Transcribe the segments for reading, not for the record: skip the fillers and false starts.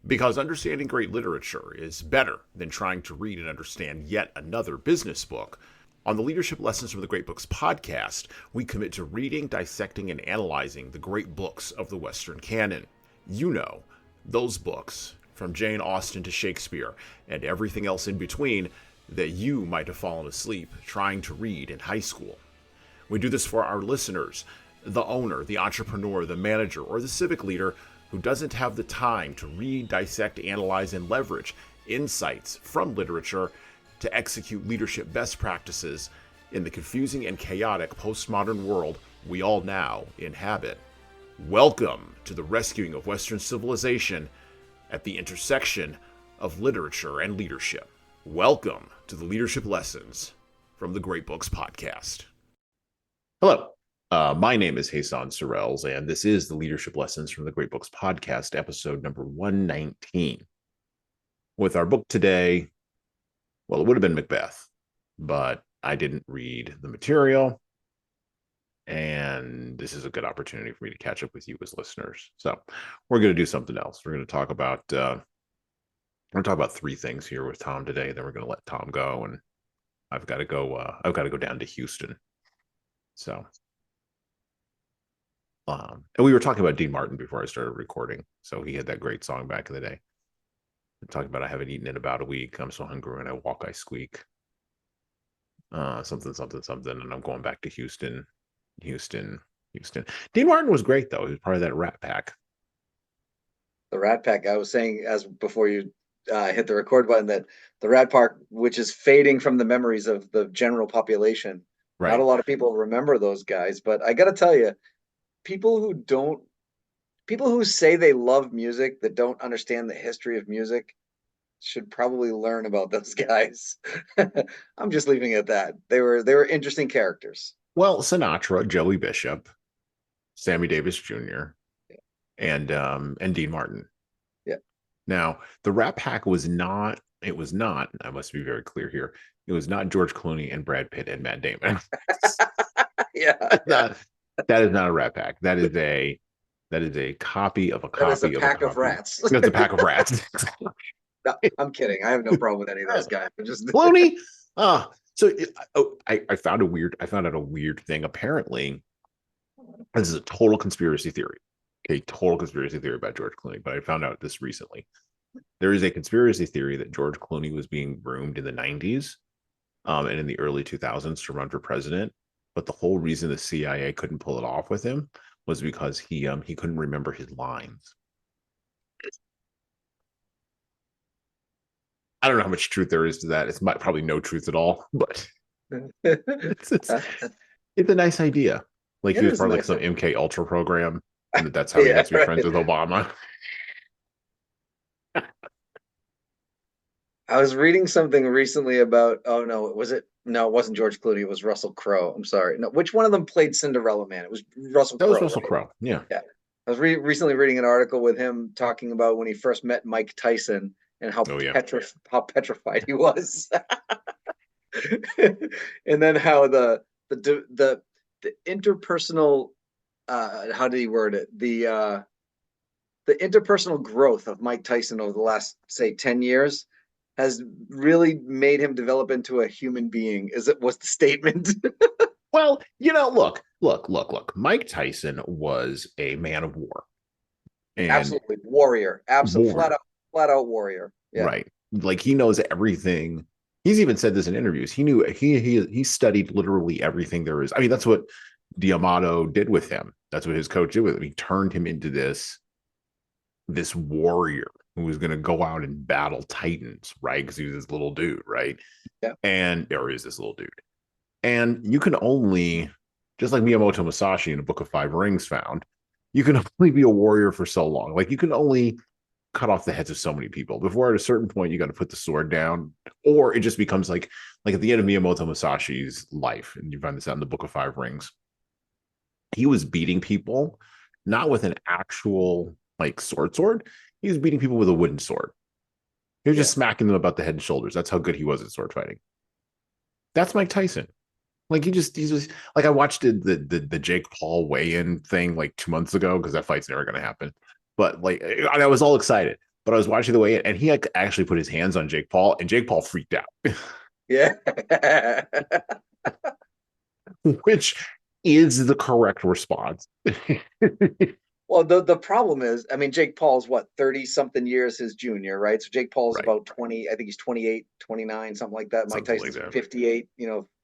Because understanding great literature is better than trying to read and understand yet another business book. On the Leadership Lessons from the Great Books podcast, we commit to reading, dissecting, and analyzing the great books of the Western canon. You know, those books, from Jane Austen to Shakespeare, and everything else in between, that you might have fallen asleep trying to read in high school. We do this for our listeners, the owner, the entrepreneur, the manager, or the civic leader who doesn't have the time to read, dissect, analyze, and leverage insights from literature to execute leadership best practices in the confusing and chaotic postmodern world we all now inhabit. Welcome to the rescuing of Western civilization at the intersection of literature and leadership. Welcome to the Leadership Lessons from the Great Books podcast. Hello, my name is Jesan Sorrells, and this is the Leadership Lessons from the Great Books podcast, episode number 119. With our book today, well, it would have been Macbeth, but I didn't read the material, and this is a good opportunity for me to catch up with you as listeners. So we're going to do something else. We're going to talk about three things here with Tom today. Then we're going to let Tom go, and I've got to go. I've got to go down to Houston. So, and we were talking about Dean Martin before I started recording. So he had that great song back in the day. We're talking about I haven't eaten in about a week. I'm so hungry when I walk, I squeak. Something, and I'm going back to Houston. Dean Martin was great though. He was part of that Rat Pack. The Rat Pack. I was saying as before you hit the record button that the Rat Pack, which is fading from the memories of the general population. Right. Not a lot of people remember those guys, but I got to tell you, people who say they love music that don't understand the history of music should probably learn about those guys. I'm just leaving it at that. They were interesting characters. Well, Sinatra, Joey Bishop, Sammy Davis Jr., yeah. and Dean Martin. Yeah. Now, the Rat Pack was not, I must be very clear here, it was not George Clooney and Brad Pitt and Matt Damon. That is not a Rat Pack. That is a copy of a copy of a pack of rats. That's a pack of rats. No, I'm kidding. I have no problem with any of those guys. Just Clooney. So I found out a weird thing. Apparently, this is a total conspiracy theory. A total conspiracy theory about George Clooney, but I found out this recently. There is a conspiracy theory that George Clooney was being groomed in the 90s and in the early 2000s to run for president. But the whole reason the CIA couldn't pull it off with him was because he couldn't remember his lines. I don't know how much truth there is to that. It's probably no truth at all, but it's a nice idea. Like he was part of like some MK Ultra program, and that's how he gets to be friends with Obama. I was reading something recently about, it wasn't George Clooney, it was Russell Crowe. I'm sorry. No, which one of them played Cinderella Man? It was Russell Crowe. That was Russell Crowe. Yeah. I was recently reading an article with him talking about when he first met Mike Tyson and how petrified he was. And then how the interpersonal how did he word it? The interpersonal growth of Mike Tyson over the last, say, 10 years has really made him develop into a human being, was the statement. Well, look. Mike Tyson was a man of war. And absolutely. Warrior. Absolutely. Flat out warrior. Yeah. Right. Like he knows everything. He's even said this in interviews. He knew he studied literally everything there is. I mean, that's what D'Amato did with him. That's what his coach did with him. He turned him into this warrior who was going to go out and battle titans, right? Because he was this little dude, right? Yeah. Or is this little dude. And you can only, just like Miyamoto Musashi in the Book of Five Rings found, you can only be a warrior for so long. Like you can only cut off the heads of so many people before at a certain point you got to put the sword down, or it just becomes like at the end of Miyamoto Musashi's life, and you find this out in the Book of Five Rings, he was beating people not with an actual like sword. He was beating people with a wooden sword. He was just smacking them about the head and shoulders. That's how good he was at sword fighting. That's Mike Tyson. Like he's just like, I watched the Jake Paul weigh-in thing like 2 months ago because that fight's never going to happen. But like, I was all excited. but I was watching the way, and he actually put his hands on Jake Paul, and Jake Paul freaked out. Yeah. Which is the correct response. Well, the problem is, I mean, Jake Paul's what, 30 something years his junior, right? So Jake Paul's Right. about 20, I think he's 28, 29, something like that. Mike Something like Tyson's that. 58,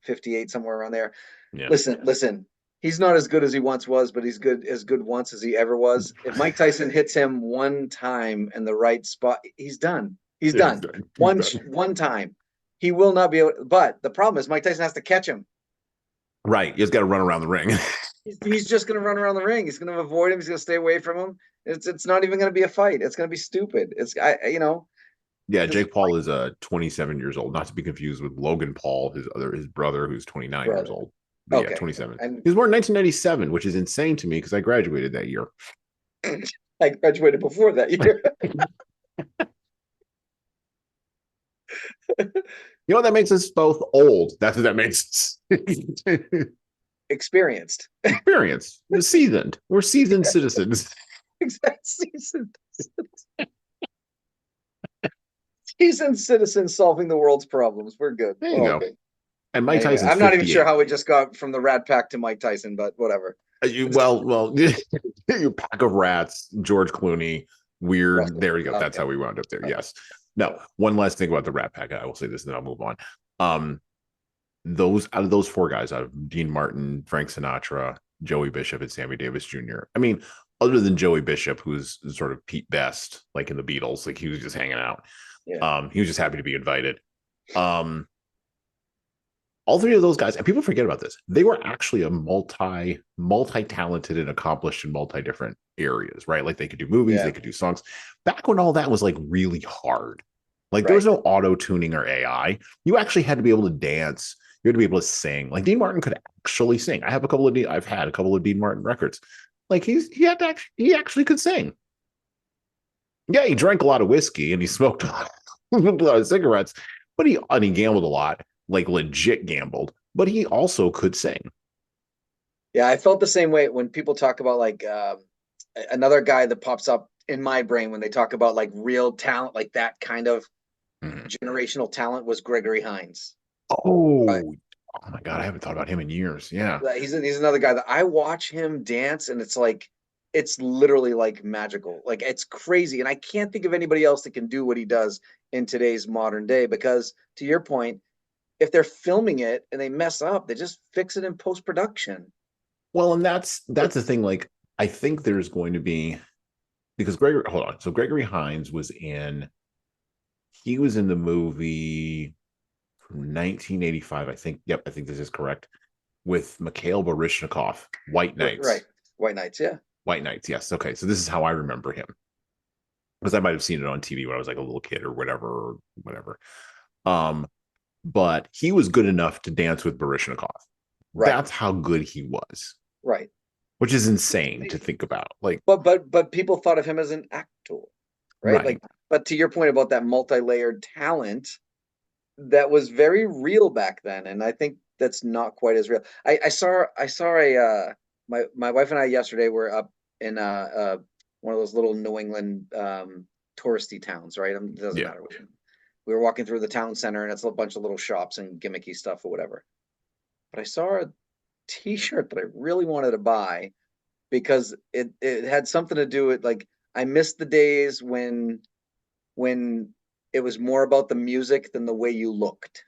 58, somewhere around there. Yeah. Listen, he's not as good as he once was, but he's as good once as he ever was. If Mike Tyson hits him one time in the right spot, he's done. He's Yeah, done. he's done. One time. He will not be able, but the problem is Mike Tyson has to catch him. Right. He's got to run around the ring. He's just going to run around the ring. He's going to avoid him. He's going to stay away from him. It's not even going to be a fight. It's going to be stupid. Yeah, Jake Paul is 27 years old, not to be confused with Logan Paul, his brother, who's 29 years old. But okay. Yeah, 27. And he was born in 1997, which is insane to me because I graduated that year. I graduated before that year. You know what that makes us both old? That's what that makes us. Experienced. We're seasoned. We're seasoned citizens. Exactly. Seasoned citizens solving the world's problems. We're good. There you go. Okay. And Mike Tyson. I'm not even sure how we just got from the Rat Pack to Mike Tyson, but whatever. Well, your pack of rats, George Clooney, weird. Russell. There you go. That's how we wound up there. Okay. Yes. No. One last thing about the Rat Pack. I will say this, and then I'll move on. Those out of those four guys, out of Dean Martin, Frank Sinatra, Joey Bishop, and Sammy Davis Jr. I mean, other than Joey Bishop, who's sort of Pete Best, like in the Beatles, like he was just hanging out. Yeah. He was just happy to be invited. All three of those guys, and people forget about this, they were actually a multi-talented and accomplished in multi-different areas, right? Like they could do movies, they could do songs. Back when all that was like really hard. Like there was no auto-tuning or AI. You actually had to be able to dance. You had to be able to sing. Like Dean Martin could actually sing. I've had a couple of Dean Martin records. Like he actually could sing. Yeah, he drank a lot of whiskey and he smoked a lot of cigarettes, but he gambled a lot, like legit gambled, but he also could sing. Yeah, I felt the same way when people talk about like another guy that pops up in my brain when they talk about like real talent, like that kind of generational talent was Gregory Hines. Oh, right. Oh my God, I haven't thought about him in years. Yeah. He's another guy that I watch him dance and it's literally like magical. Like it's crazy. And I can't think of anybody else that can do what he does in today's modern day, because to your point, if they're filming it and they mess up, they just fix it in post-production. Well, and that's the thing. Like, I think there's going to be, because Gregory Hines was in the movie from 1985, I think. Yep, I think this is correct. With Mikhail Baryshnikov, White Knights. Right. White Knights, yeah. White Knights, yes. Okay, so this is how I remember him. Because I might have seen it on TV when I was like a little kid or whatever. But he was good enough to dance with Baryshnikov. Right. That's how good he was. Right. Which is insane to think about. Like, but people thought of him as an actor, right? Like, but to your point about that multi-layered talent, that was very real back then, and I think that's not quite as real. I saw my wife and I yesterday were up in one of those little New England touristy towns, right? It doesn't matter. We were walking through the town center, and it's a bunch of little shops and gimmicky stuff or whatever. But I saw a T-shirt that I really wanted to buy because it had something to do with, like, I missed the days when it was more about the music than the way you looked.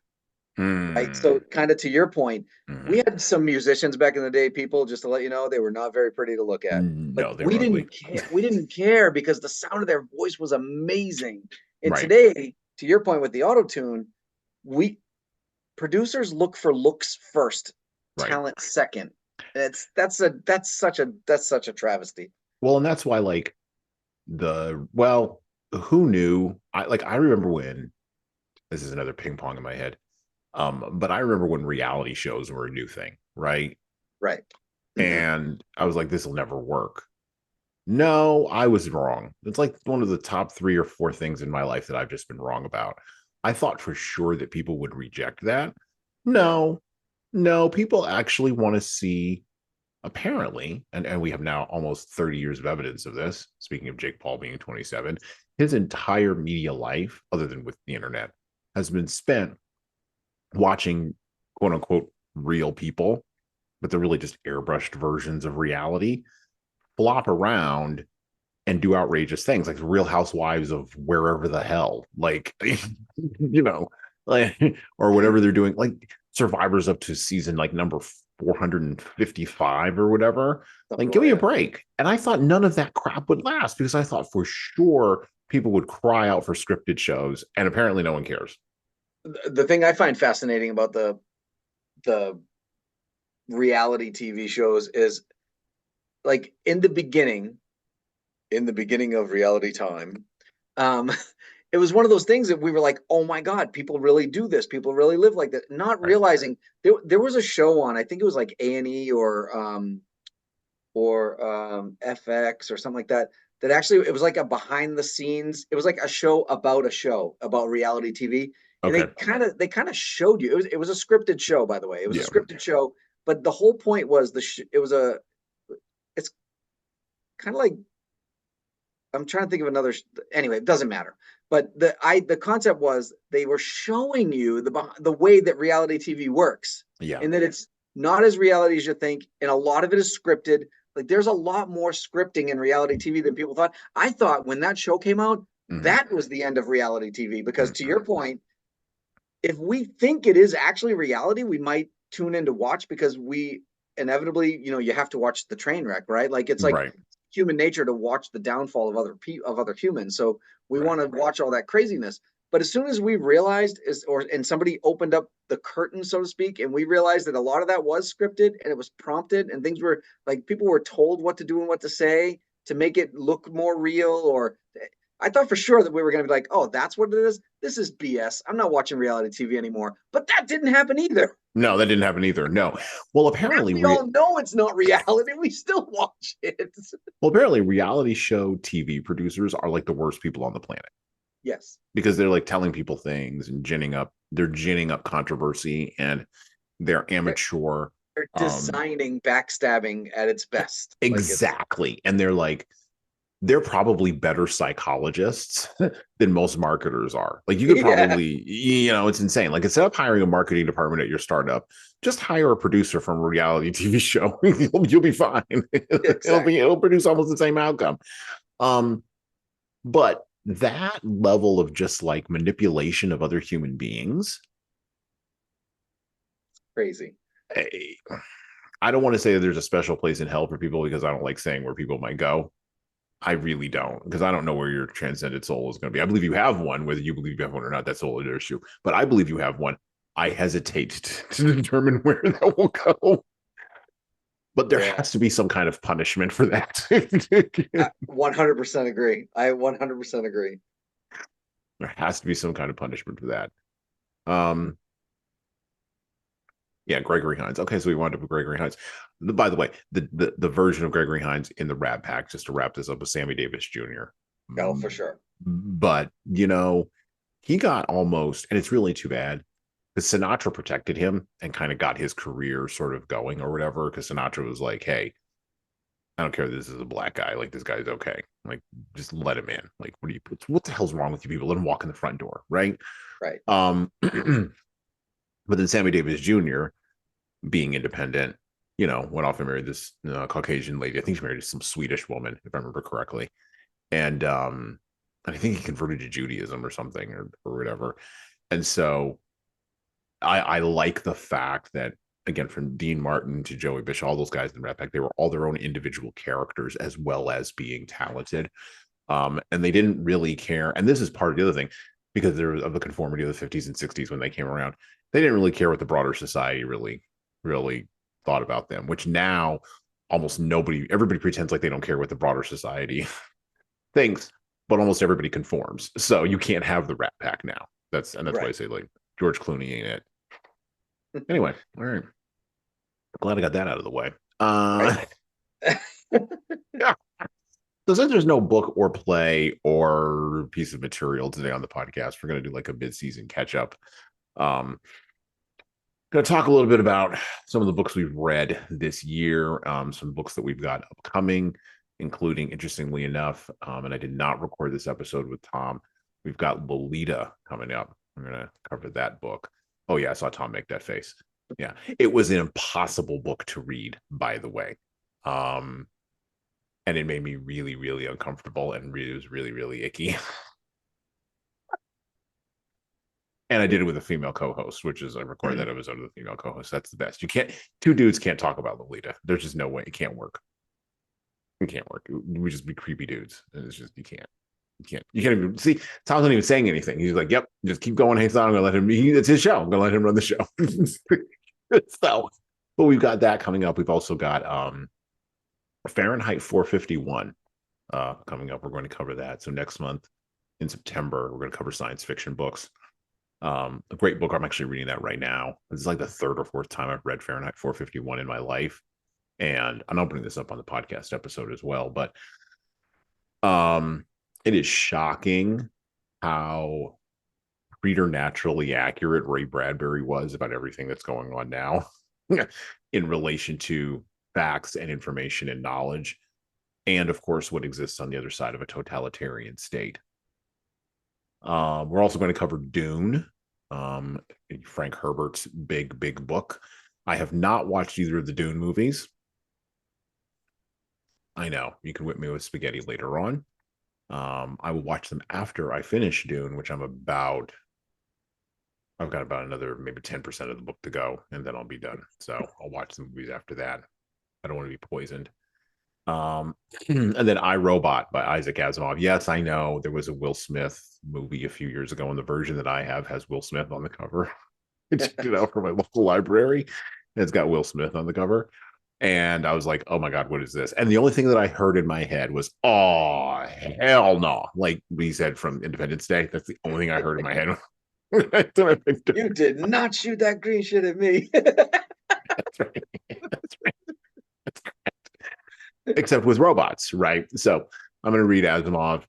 Right. So kind of to your point, we had some musicians back in the day, people, just to let you know, they were not very pretty to look at. No, we didn't care because the sound of their voice was amazing. And today, to your point with the auto-tune, producers look for looks first, talent second. That's such a travesty. Well, and that's why, like, who knew? I remember when, this is another ping pong in my head. But I remember when reality shows were a new thing, right? Right. And I was like, this will never work. No, I was wrong. It's like one of the top 3 or 4 things in my life that I've just been wrong about. I thought for sure that people would reject that. No, people actually want to see apparently, and we have now almost 30 years of evidence of this, speaking of Jake Paul being 27, his entire media life, other than with the internet, has been spent watching quote unquote real people, but they're really just airbrushed versions of reality, flop around and do outrageous things like the Real Housewives of wherever the hell, like, like, or whatever they're doing, like Survivor's up to season like number 455 or whatever. Like, give me a break. And I thought none of that crap would last because I thought for sure people would cry out for scripted shows, and apparently no one cares. The thing I find fascinating about the reality TV shows is, like, in the beginning of reality time, it was one of those things that we were like, oh my God, people really do this. People really live like that. Not realizing there was a show on, I think it was like A&E or FX or something like that. That actually, it was like a behind the scenes. It was like a show about reality TV. And they kind of showed you. It was a scripted show, by the way. It was a scripted show, but the whole point was it's kind of like, I'm trying to think of another. Anyway, it doesn't matter. But the concept was they were showing you the way that reality TV works, and that it's not as reality as you think, and a lot of it is scripted. Like, there's a lot more scripting in reality TV than people thought. I thought when that show came out, that was the end of reality TV, because to your point, if we think it is actually reality, we might tune in to watch, because we inevitably, you have to watch the train wreck, right? Like, it's like human nature to watch the downfall of other humans. So we want to watch all that craziness. But as soon as we realized and somebody opened up the curtain, so to speak, and we realized that a lot of that was scripted and it was prompted, and things were like, people were told what to do and what to say to make it look more real. Or I thought for sure that we were going to be like, oh, that's what it is. This is BS. I'm not watching reality TV anymore. But that didn't happen either. No, that didn't happen either. No. Well, apparently we all know it's not reality. We still watch it. Well, apparently reality show TV producers are like the worst people on the planet. Yes. Because they're like telling people things and ginning up controversy, and they're amateur. They're designing backstabbing at its best. Exactly. And they're probably better psychologists than most marketers are. Like, you could probably, it's insane. Like, instead of hiring a marketing department at your startup, just hire a producer from a reality TV show. You'll be fine. Exactly. It'll produce almost the same outcome. But that level of just like manipulation of other human beings, crazy. I don't want to say that there's a special place in hell for people, because I don't like saying where people might go. I really don't, because I don't know where your transcended soul is going to be. I believe you have one. Whether you believe you have one or not, that's a whole other issue. But I believe you have one. I hesitate to determine where that will go. But there has to be some kind of punishment for that. I 100% agree. I 100% agree. There has to be some kind of punishment for that. Yeah, Gregory Hines. Okay, so we wound up with Gregory Hines. By the way, the version of Gregory Hines in the Rat Pack, just to wrap this up, was Sammy Davis Jr. Oh, for sure. But, he got almost, and it's really too bad, because Sinatra protected him and kind of got his career sort of going or whatever, because Sinatra was like, hey, I don't care if this is a black guy. Like, this guy's okay. Like, just let him in. Like, what the hell's wrong with you people? Let him walk in the front door, right? Right. But then Sammy Davis Jr., being independent, went off and married this Caucasian lady. I think she married some Swedish woman, if I remember correctly. And I think he converted to Judaism or something or whatever. And so I like the fact that, again, from Dean Martin to Joey Bishop, all those guys in the Rat Pack, they were all their own individual characters as well as being talented. And they didn't really care. And this is part of the other thing, because there was of the conformity of the 50s and 60s when they came around. They didn't really care what the broader society really thought about them, which now almost everybody pretends like they don't care what the broader society thinks, but almost everybody conforms. So you can't have the Rat Pack now. That's why I say, like, George Clooney ain't it. Anyway, all right. Glad I got that out of the way. Yeah. So since there's no book or play or piece of material today on the podcast, we're going to do like a mid-season catch-up. Going to talk a little bit about some of the books we've read this year, some books that we've got upcoming, including, interestingly enough, and I did not record this episode with Tom, we've got Lolita coming up. I'm going to cover that book. Oh, yeah, I saw Tom make that face. Yeah, it was an impossible book to read, by the way. And it made me really, really uncomfortable, and it was really, really icky. And I did it with a female co-host, which is I recorded that episode with a female co-host. That's the best. You can't, two dudes can't talk about Lolita. There's just no way. It can't work. It can't work. We just be creepy dudes. And it's just, you can't even see. Tom's not even saying anything. He's like, yep, just keep going. Hey, Tom, I'm gonna let him, it's his show. I'm gonna let him run the show. So, but we've got that coming up. We've also got Fahrenheit 451 coming up. We're going to cover that. So next month in September, we're going to cover science fiction books. A great book. I'm actually reading that right now. It's like the third or fourth time I've read Fahrenheit 451 in my life. And I'm opening this up on the podcast episode as well. But it is shocking how preternaturally accurate Ray Bradbury was about everything that's going on now in relation to facts and information and knowledge. And of course, what exists on the other side of a totalitarian state. We're also going to cover Dune, Frank Herbert's big book. I have not watched either of the Dune movies. I know, you can whip me with spaghetti later on. I will watch them after I finish Dune, which I've got about another maybe 10% of the book to go, and then I'll be done. So I'll watch the movies after that. I don't want to be poisoned. And then I, Robot by Isaac Asimov. Yes, I know there was a Will Smith movie a few years ago, and the version that I have has Will Smith on the cover. I checked it out from my local library, and it's got Will Smith on the cover. And I was like, oh my God, what is this? And the only thing that I heard in my head was, oh, hell no. Like we said from Independence Day. That's the only thing I heard in my head. You did not shoot that green shit at me. That's right. That's right. That's correct. Except with robots, right? So I'm going to read Asimov.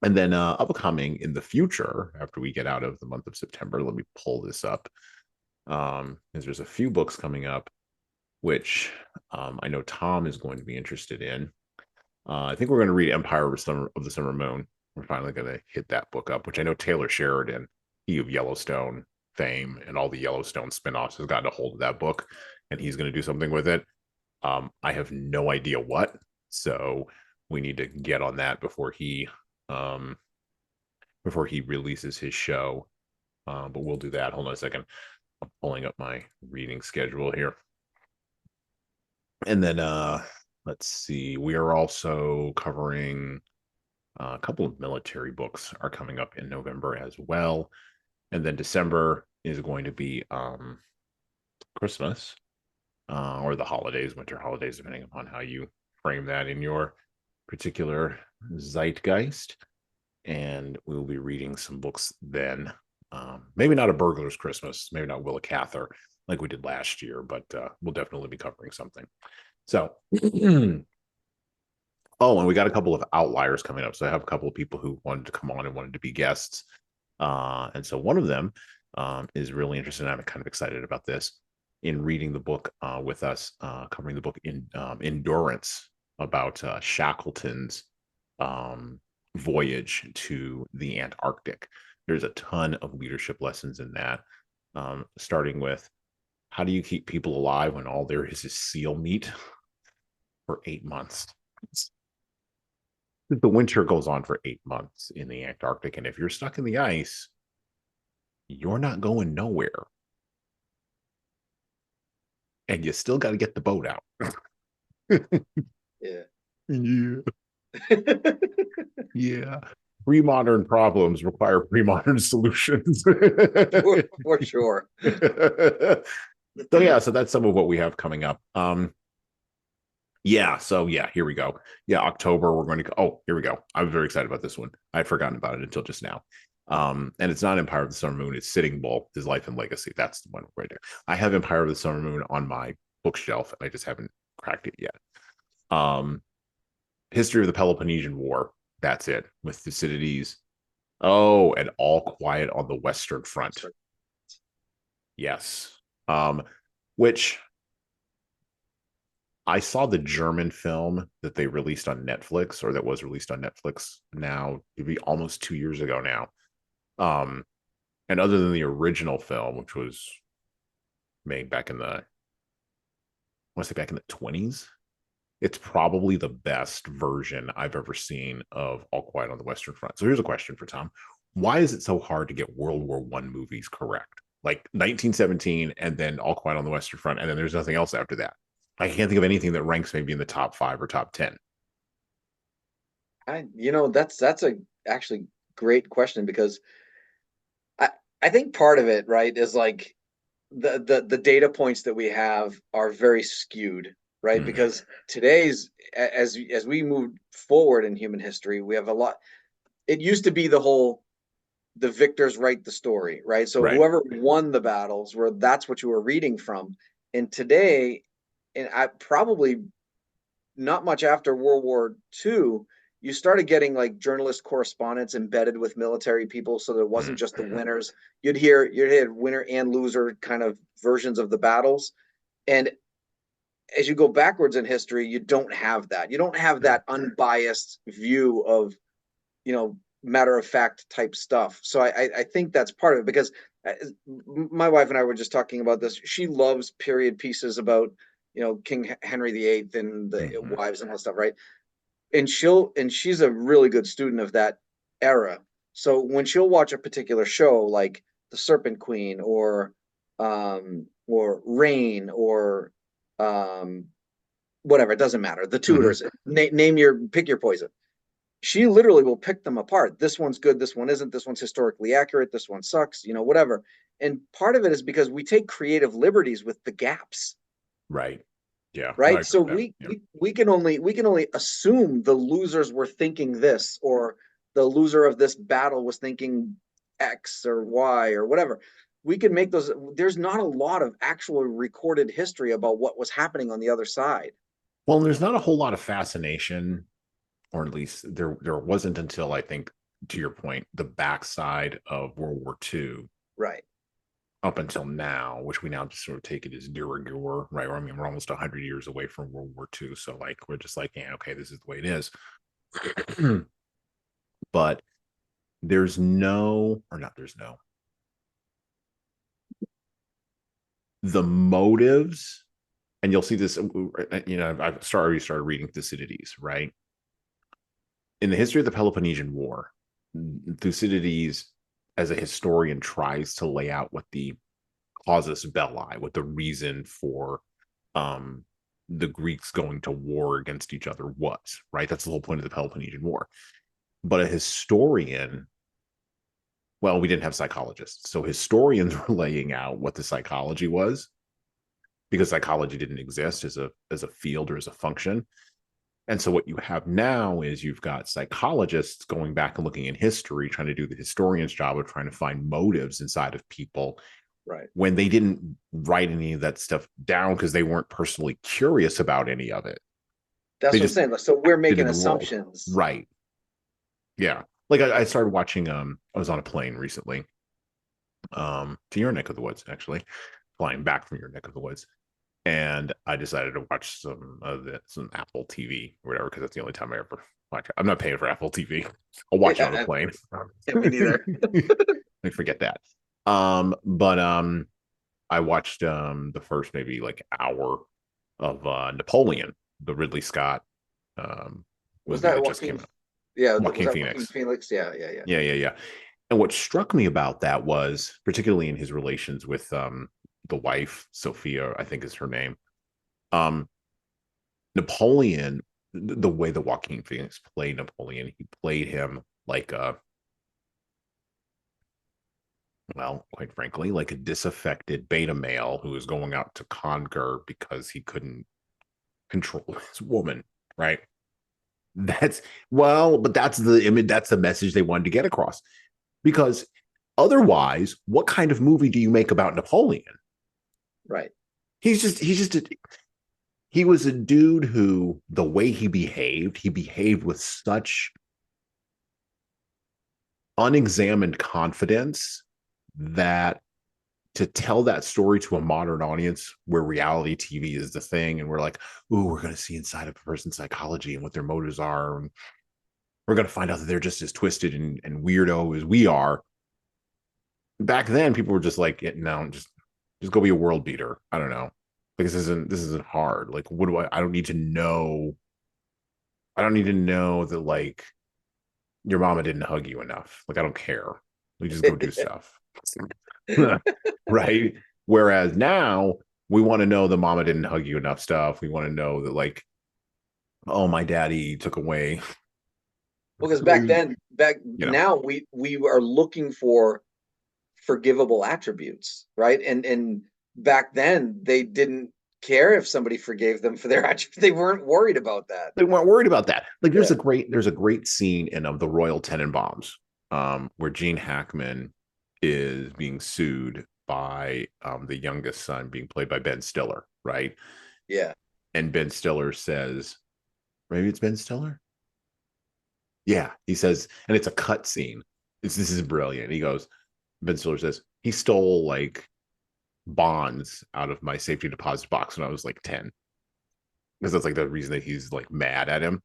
And then upcoming in the future, after we get out of the month of September, let me pull this up. Because there's a few books coming up, which I know Tom is going to be interested in. I think we're going to read Empire of the Summer Moon. We're finally going to hit that book up, which I know Taylor Sheridan, he of Yellowstone fame and all the Yellowstone spinoffs, has gotten a hold of that book, and he's going to do something with it. I have no idea what, so we need to get on that before he releases his show. But we'll do that. Hold on a second. I'm pulling up my reading schedule here. And then let's see. We are also covering a couple of military books are coming up in November as well. And then December is going to be Christmas or the holidays, winter holidays, depending upon how you frame that in your particular zeitgeist. And we will be reading some books then. Maybe not A Burglar's Christmas, maybe not Willa Cather like we did last year, but we'll definitely be covering something. So, oh, and we got a couple of outliers coming up. So I have a couple of people who wanted to come on and wanted to be guests. And so one of them is really interested, and I'm kind of excited about this, in reading the book with us, covering the book in Endurance, about Shackleton's voyage to the Antarctic. There's a ton of leadership lessons in that, starting with how do you keep people alive when all there is seal meat for 8 months? The winter goes on for 8 months in the Antarctic, and if you're stuck in the ice, you're not going nowhere. And you still got to get the boat out. Yeah. Yeah. Yeah. Pre-modern problems require pre-modern solutions. for sure. So yeah, so that's some of what we have coming up. Yeah, so yeah, here we go. Yeah, October, we're going to go. Oh, here we go. I'm very excited about this one. I had forgotten about it until just now. And it's not Empire of the Summer Moon, it's Sitting Bull, His Life and Legacy. That's the one right there. I have Empire of the Summer Moon on my bookshelf, and I just haven't cracked it yet. History of the Peloponnesian War. That's it, with Thucydides. Oh, and All Quiet on the Western Front. Yes. Which I saw the German film that they released on Netflix, or that was released on Netflix now, it'd be almost 2 years ago now. And other than the original film, which was made back in the, I want to say back in the 20s, it's probably the best version I've ever seen of All Quiet on the Western Front. So here's a question for Tom. Why is it so hard to get World War I movies correct? Like 1917 and then All Quiet on the Western Front, and then there's nothing else after that. I can't think of anything that ranks maybe in the top 5 or top 10. That's a actually great question, because I think part of it, right, is like the data points that we have are very skewed, right? Mm-hmm. Because today's, as we move forward in human history, we have a lot. It used to be the victors write the story, right? So Right. whoever won the battles, where that's what you were reading from. And today, and I probably not much after World War II, you started getting like journalist correspondence embedded with military people, so there wasn't just the winners. You'd hear winner and loser kind of versions of the battles. And as you go backwards in history, you don't have that. You don't have that unbiased view of, matter of fact type stuff. So I think that's part of it, because my wife and I were just talking about this. She loves period pieces about, King Henry VIII and the wives and all that stuff, right? And she's a really good student of that era. So when she'll watch a particular show like The Serpent Queen or Rain or whatever, it doesn't matter. The Tudors, pick your poison. She literally will pick them apart. This one's good, this one isn't, this one's historically accurate, this one sucks, whatever. And part of it is because we take creative liberties with the gaps. Right. Yeah. Right. So we can only assume the losers were thinking this, or the loser of this battle was thinking X or Y or whatever. We can make those. There's not a lot of actual recorded history about what was happening on the other side. Well, there's not a whole lot of fascination, or at least there wasn't until, I think, to your point, the backside of World War II. Right. Up until now, which we now just sort of take it as de rigueur, right? Or, I mean, we're almost 100 years away from World War II. So, like, we're just like, yeah, okay, this is the way it is. But there's no, the motives, and you'll see this, I've already started reading Thucydides, right? In the history of the Peloponnesian War, Thucydides, as a historian, tries to lay out what the casus belli, what the reason for the Greeks going to war against each other was, right? That's the whole point of the Peloponnesian War. But a historian, well, we didn't have psychologists, so historians were laying out what the psychology was, because psychology didn't exist as a field or as a function. And so what you have now is you've got psychologists going back and looking in history, trying to do the historian's job of trying to find motives inside of people, right, when they didn't write any of that stuff down because they weren't personally curious about any of it. That's They what I'm just saying. So we're making in the world. assumptions. Right. Yeah. Like I started watching, I was on a plane recently, to your neck of the woods, actually, flying back from your neck of the woods. And I decided to watch some Apple TV or whatever, because that's the only time I ever watch it. I'm not paying for Apple TV. I'll watch it on the plane. Me neither. I forget that. But I watched the first maybe like hour of Napoleon, the Ridley Scott Was movie that just came out. Yeah, Joaquin Phoenix. Phoenix? Yeah. Yeah. And what struck me about that was, particularly in his relations with the wife, Sophia, I think is her name. Napoleon, the way that Joaquin Phoenix played Napoleon, he played him like quite frankly, like a disaffected beta male who was going out to conquer because he couldn't control his woman, right? But that's the image, that's the message they wanted to get across. Because otherwise, what kind of movie do you make about Napoleon? Right. He was a dude who, the way he behaved with such unexamined confidence that to tell that story to a modern audience where reality TV is the thing, and we're like, ooh, we're going to see inside of a person's psychology and what their motives are. And we're going to find out that they're just as twisted and weirdo as we are. Back then, people were just like, no, just go be a world beater. I don't know. Like, this isn't hard. Like, what do I don't need to know. I don't need to know that, like, your mama didn't hug you enough. Like, I don't care. We just go do stuff. Right? Whereas now we want to know the mama didn't hug you enough stuff. We want to know that, like, oh, my daddy took away. Well, because now we are looking for forgivable attributes, right? And back then they didn't care if somebody forgave them for their attributes. They weren't worried about that. They weren't worried about that. Like, there's a great scene in the Royal Tenenbaums, where Gene Hackman is being sued by the youngest son, being played by Ben Stiller, right? Yeah. And Ben Stiller says, maybe it's Ben Stiller? Yeah, he says, and it's a cut scene. This is brilliant. He goes, Ben Stiller says, he stole, like, bonds out of my safety deposit box when I was like 10. Because that's, like, the reason that he's, like, mad at him.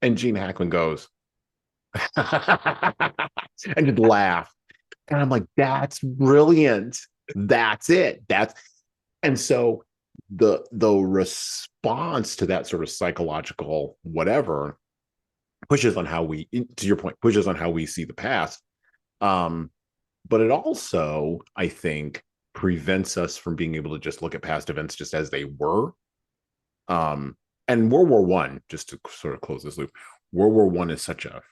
And Gene Hackman goes, and just laugh. And I'm like, that's brilliant. That's it. And so the response to that sort of psychological whatever pushes on how we, to your point, pushes on how we see the past. But it also, I think, prevents us from being able to just look at past events just as they were. And World War One, just to sort of close this loop, World War One is such a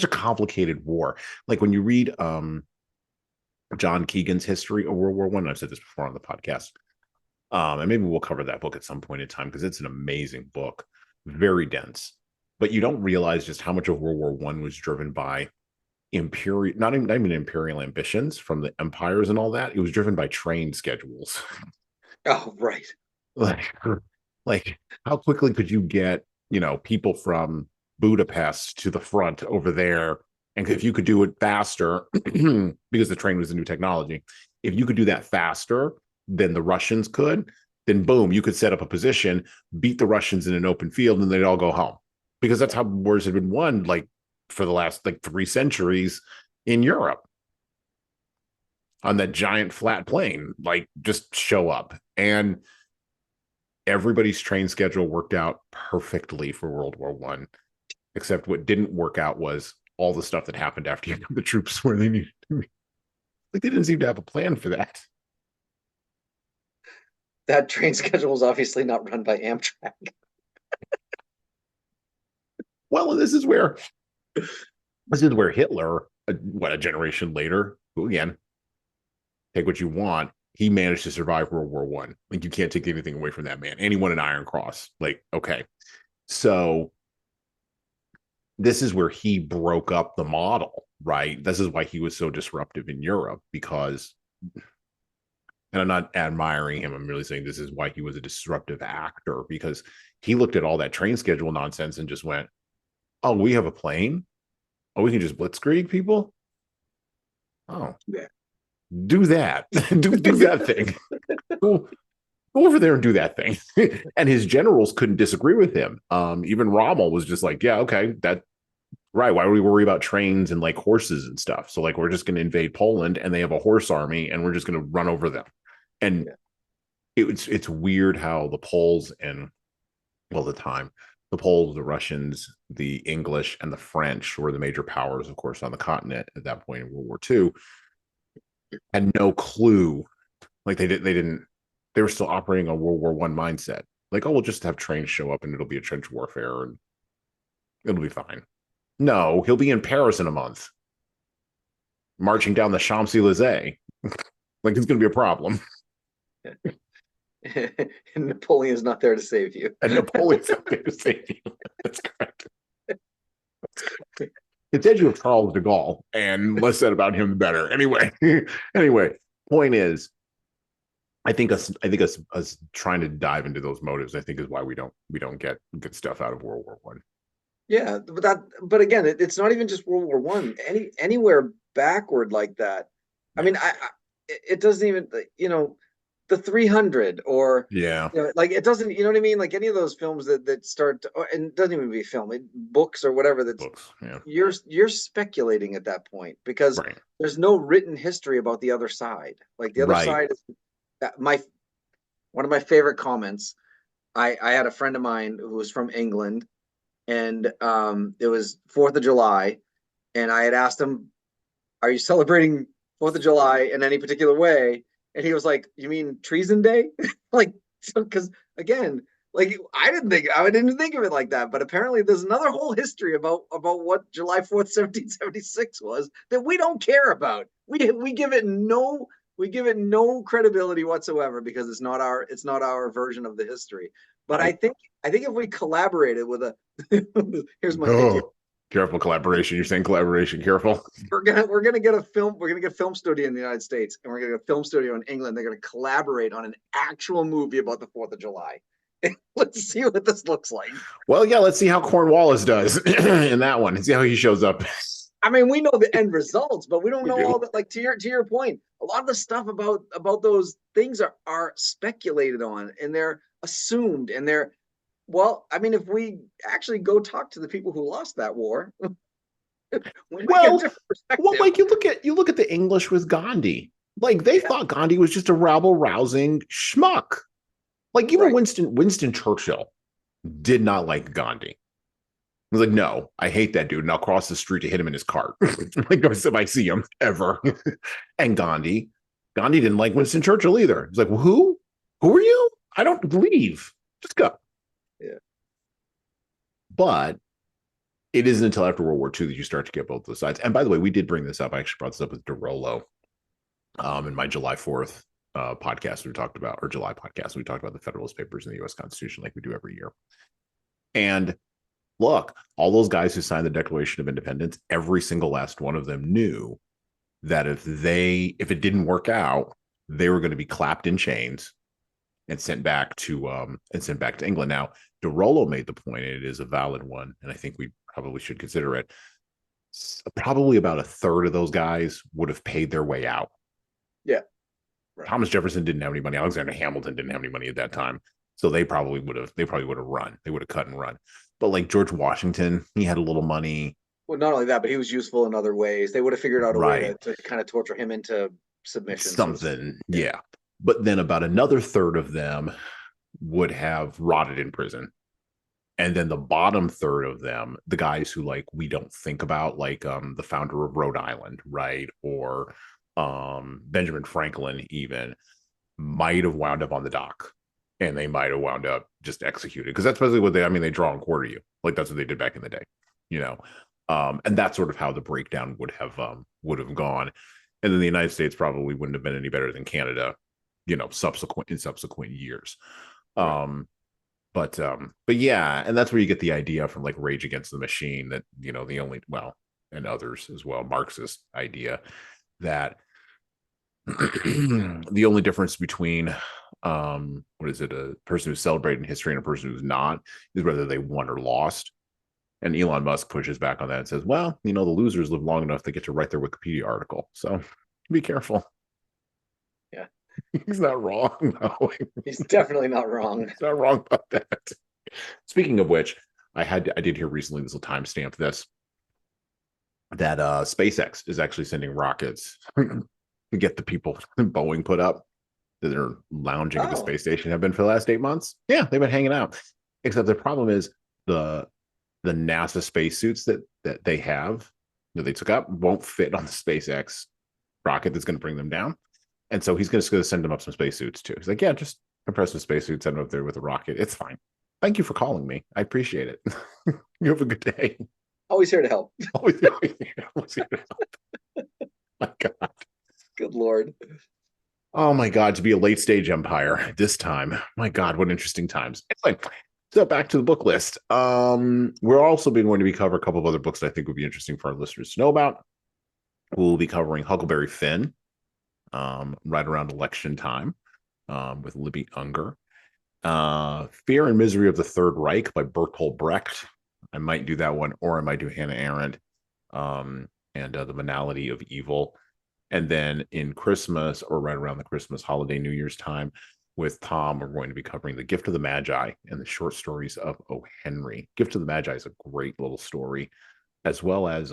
complicated war. Like, when you read John Keegan's history of World War One, I've said this before on the podcast, and maybe we'll cover that book at some point in time, because it's an amazing book, very dense. But you don't realize just how much of World War One was driven by imperial, not even imperial ambitions from the empires and all that. It was driven by train schedules. Oh, right. Like how quickly could you get, people from Budapest to the front over there? And if you could do it faster, because the train was a new technology, if you could do that faster than the Russians could, then boom, you could set up a position, beat the Russians in an open field, and they'd all go home. Because that's how wars had been won, like, for the last, like, 3 centuries in Europe. On that giant flat plane, like, just show up. And everybody's train schedule worked out perfectly for World War One, except what didn't work out was all the stuff that happened after you got the troops where they needed to be. Like, they didn't seem to have a plan for that. That train schedule was obviously not run by Amtrak. Well, this is where Hitler, a generation later, who, again, take what you want, he managed to survive World War One. Like, you can't take anything away from that man. Anyone in Iron Cross, like, okay. So this is where he broke up the model, right? This is why he was so disruptive in Europe, because, and I'm not admiring him, I'm really saying this is why he was a disruptive actor, because he looked at all that train schedule nonsense and just went, oh, we have a plane? Oh, we can just blitzkrieg people? Oh, yeah. Do that. do that thing. Go over there and do that thing. And his generals couldn't disagree with him. Even Rommel was just like, yeah, okay, that right. Why would we worry about trains and, like, horses and stuff? So, like, we're just going to invade Poland, and they have a horse army, and we're just going to run over them. And it's weird how the Poles and, well, the Poles, the Russians, the English, and the French were the major powers, of course, on the continent at that point in World War II, had no clue. Like, they were still operating on World War One mindset. Like, oh, we'll just have trains show up and it'll be a trench warfare and it'll be fine. No, he'll be in Paris in a month, marching down the Champs-Elysees. Like, it's going to be a problem. And Napoleon's not there to save you. And Napoleon's not there to save you. That's correct. It's edge of Charles de Gaulle, and less said about him, the better. Anyway, point is, I think us trying to dive into those motives, I think, is why we don't get good stuff out of World War One. Yeah, but again, it's not even just World War One. Anywhere backward like that, I mean, it doesn't even, the 300 or, Yeah. like it doesn't, you know what I mean? Like any of those films that start, and it doesn't even be film, books or whatever. That's Books. Yeah. you're speculating at that point because Right. there's no written history about the other side. Like the other Right. side is my one of my favorite comments. I had a friend of mine who was from England, and it was 4th of July, and I had asked him, "Are you celebrating 4th of July in any particular way?" And he was like, "You mean Treason Day?" Like, because again, like I didn't think of it like that. But apparently, there's another whole history about what July 4th, 1776 was that we don't care about. We give it no credibility whatsoever because it's not our version of the history. But I think if we collaborated with a here's my idea. Oh, careful collaboration. You're saying collaboration. Careful. We're gonna get a film studio in the United States, and we're gonna get a film studio in England. They're gonna collaborate on an actual movie about the 4th of July. Let's see what this looks like. Well, yeah, let's see how Cornwallis does in that one and see how he shows up. I mean, we know the end results, but we don't We know do. all that. Like to your point, a lot of the stuff about those things are speculated on, and they're assumed, and they're well. I mean, if we actually go talk to the people who lost that war, we might get a different perspective. Like you look at the English with Gandhi. Like they thought Gandhi was just a rabble rousing schmuck. Like even Right. Winston Churchill did not like Gandhi. He was like, no, I hate that dude, and I'll cross the street to hit him in his cart. Like if I see him ever. And Gandhi didn't like Winston Churchill either. He's like, well, who? Who are you? I don't leave. Just go. Yeah. But it isn't until after World War II that you start to get both those sides. And by the way, we did bring this up. I actually brought this up with DeRollo in my July 4th podcast we talked about, or July podcast, we talked about the Federalist Papers in the U.S. Constitution like we do every year. And look, all those guys who signed the Declaration of Independence, every single last one of them knew that if it didn't work out, they were going to be clapped in chains and sent back to England. Now, DeRollo made the point, and it is a valid one, and I think we probably should consider it. Probably about a third of those guys would have paid their way out. Yeah. Right. Thomas Jefferson didn't have any money. Alexander Hamilton didn't have any money at that time. So they probably would have run. They would have cut and run. But like George Washington, he had a little money. Well, not only that, but he was useful in other ways. They would have figured out a way Right. to kind of torture him into submission. Something. Yeah. But then about another third of them would have rotted in prison. And then the bottom third of them, the guys who like we don't think about, like the founder of Rhode Island, right? Or Benjamin Franklin even might have wound up on the dock, and they might have wound up just executed, because that's basically what they draw and quarter you. Like that's what they did back in the day, you know. And that's sort of how the breakdown would have gone. And then the United States probably wouldn't have been any better than Canada, you know, subsequent years. But yeah, and that's where you get the idea from like Rage Against the Machine that, you know, and others as well, Marxist idea that the only difference between what is it, a person who's celebrating history and a person who's not is whether they won or lost. And Elon Musk pushes back on that and says, well, you know, the losers live long enough to get to write their Wikipedia article, so be careful. Yeah. He's not wrong, though. He's definitely not wrong. He's not wrong about that. Speaking of which, I did hear recently, this will timestamp this, that SpaceX is actually sending rockets to get the people Boeing put up that are lounging at the space station have been for the last 8 months. Yeah, they've been hanging out. Except the problem is the NASA spacesuits that they have, that they took up, won't fit on the SpaceX rocket that's going to bring them down. And so he's going to send them up some spacesuits too. He's like, yeah, just compress the spacesuit, send them up there with a rocket. It's fine. Thank you for calling me. I appreciate it. You have a good day. Always here to help. Always here to help. My God. Good Lord. Oh my God, to be a late stage empire at this time. My God, what interesting times. Anyway, so back to the book list. We're also going to be covering a couple of other books that I think would be interesting for our listeners to know about. We'll be covering Huckleberry Finn right around election time with Libby Unger. Fear and Misery of the Third Reich by Bertolt Brecht. I might do that one, or I might do Hannah Arendt and The Banality of Evil. And then in Christmas, or right around the Christmas holiday, New Year's time, with Tom, we're going to be covering The Gift of the Magi and the short stories of O. Henry. Gift of the Magi is a great little story, as well as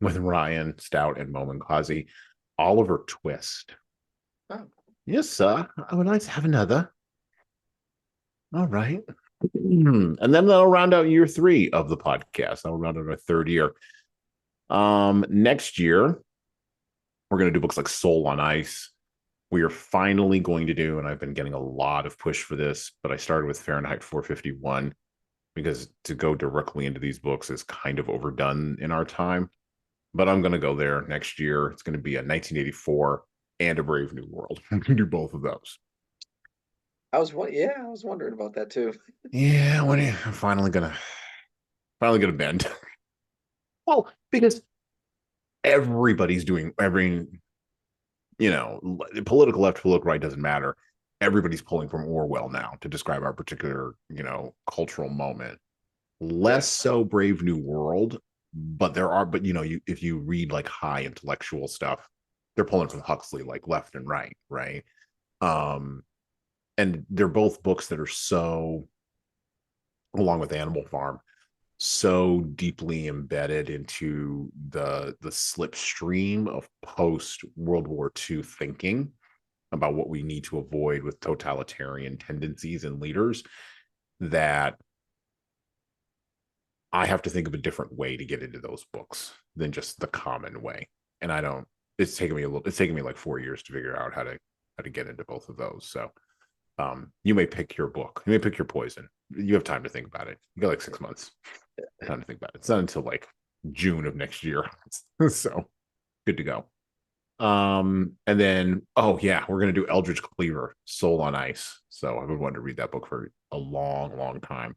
with Ryan Stout and Momen Kazi, Oliver Twist. Oh. Yes, sir. I would like to have another. All right. And then that'll round out year 3 of the podcast. That'll round out our 3rd year. Next year, we're going to do books like Soul on Ice. We are finally going to do, and I've been getting a lot of push for this, but I started with Fahrenheit 451 because to go directly into these books is kind of overdone in our time. But I'm going to go there next year. It's going to be a 1984 and A Brave New World. I'm going to do both of those. I was wondering about that too. Yeah, I'm finally gonna bend. Well, because everybody's doing political left, political right doesn't matter. Everybody's pulling from Orwell now to describe our particular, cultural moment. Less so Brave New World, but if you read like high intellectual stuff, they're pulling from Huxley like left and right, right? And they're both books that are so, along with Animal Farm, so deeply embedded into the slipstream of post World War II thinking about what we need to avoid with totalitarian tendencies and leaders, that I have to think of a different way to get into those books than just the common way. And it's taken me like 4 years to figure out how to get into both of those. So you may pick your book, you may pick your poison. You have time to think about it. You got like 6 months time to think about it. It's not until like June of next year. So good to go. And then, we're going to do Eldridge Cleaver, Soul on Ice. So I've been wanting to read that book for a long, long time.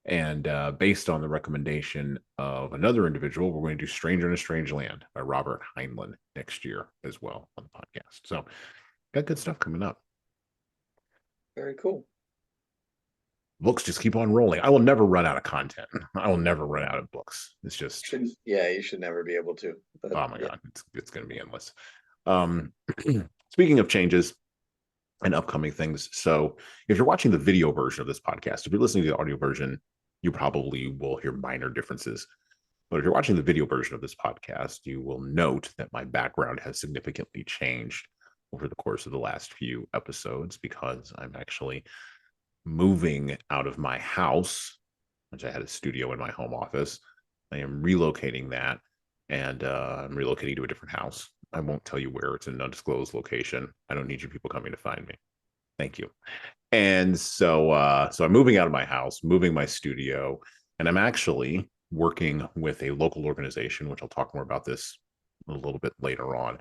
And based on the recommendation of another individual, we're going to do Stranger in a Strange Land by Robert Heinlein next year as well on the podcast. So got good stuff coming up. Very cool. Books just keep on rolling. I will never run out of content. I will never run out of books. It's just you should never be able to. But, oh my god, it's going to be endless. Speaking of changes and upcoming things, so if you're watching the video version of this podcast, if you're listening to the audio version, you probably will hear minor differences. But if you're watching the video version of this podcast, you will note that my background has significantly changed over the course of the last few episodes, because I'm actually moving out of my house, which I had a studio in my home office. I am relocating that, and I'm relocating to a different house. I won't tell you where. It's an undisclosed location. I don't need you people coming to find me. Thank you. And so I'm moving out of my house, moving my studio, and I'm actually working with a local organization, which I'll talk more about this a little bit later on.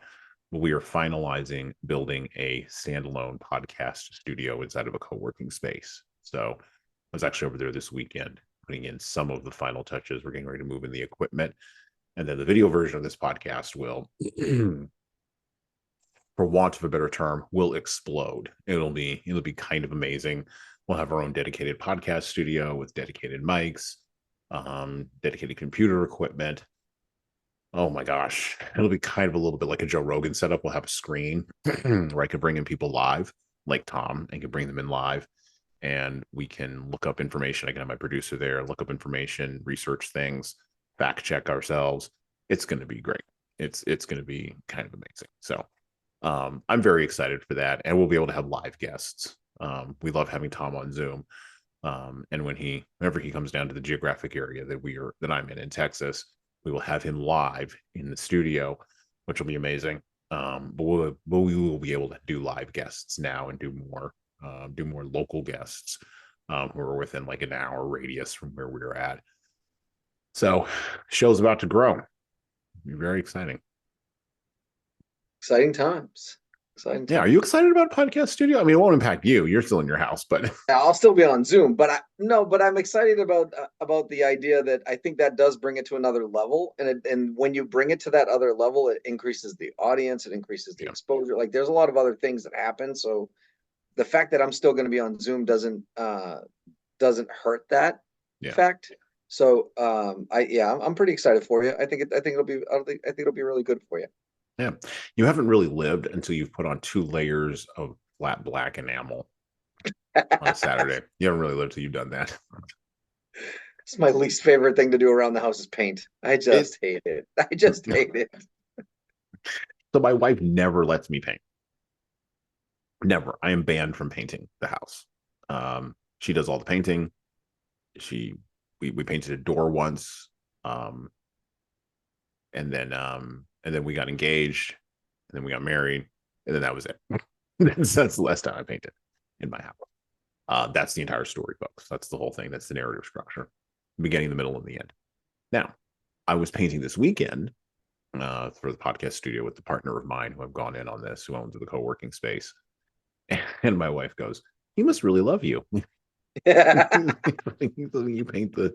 We are finalizing building a standalone podcast studio inside of a co-working space. So I was actually over there this weekend putting in some of the final touches. We're getting ready to move in the equipment. And then the video version of this podcast will, for want of a better term, will explode. It'll be kind of amazing. We'll have our own dedicated podcast studio with dedicated mics, dedicated computer equipment. Oh my gosh, it'll be kind of a little bit like a Joe Rogan setup. We'll have a screen where I can bring in people live, like Tom, and can bring them in live, and we can look up information. I can have my producer there, look up information, research things, fact check ourselves. It's going to be great. It's going to be kind of amazing. So I'm very excited for that, and we'll be able to have live guests. We love having Tom on Zoom, and whenever he comes down to the geographic area that I'm in Texas, we will have him live in the studio, which will be amazing. But we will be able to do live guests now and do more local guests who are within like an hour radius from where we're at. So show's about to grow. It'll be very exciting. Exciting times. Yeah, are you excited about podcast studio? I mean, it won't impact you. You're still in your house, but I'll still be on Zoom. But I'm excited about the idea that I think that does bring it to another level. And when you bring it to that other level, it increases the audience, it increases the exposure. Like there's a lot of other things that happen. So the fact that I'm still going to be on Zoom doesn't hurt that fact. So I'm pretty excited for you. I think it'll be really good for you. Yeah. You haven't really lived until you've put on 2 layers of flat black enamel on a Saturday. You haven't really lived till you've done that. It's my least favorite thing to do around the house is paint. I just hate it. I just hate it. So my wife never lets me paint. Never. I am banned from painting the house. She does all the painting. We painted a door once. And then we got engaged, and then we got married, and then that was it. That's the last time I painted in my house. That's the entire story, folks. That's the whole thing. That's the narrative structure. The beginning, the middle, and the end. Now, I was painting this weekend for the podcast studio with the partner of mine who I've gone in on this, who owns the co-working space. And my wife goes, "He must really love you." You paint the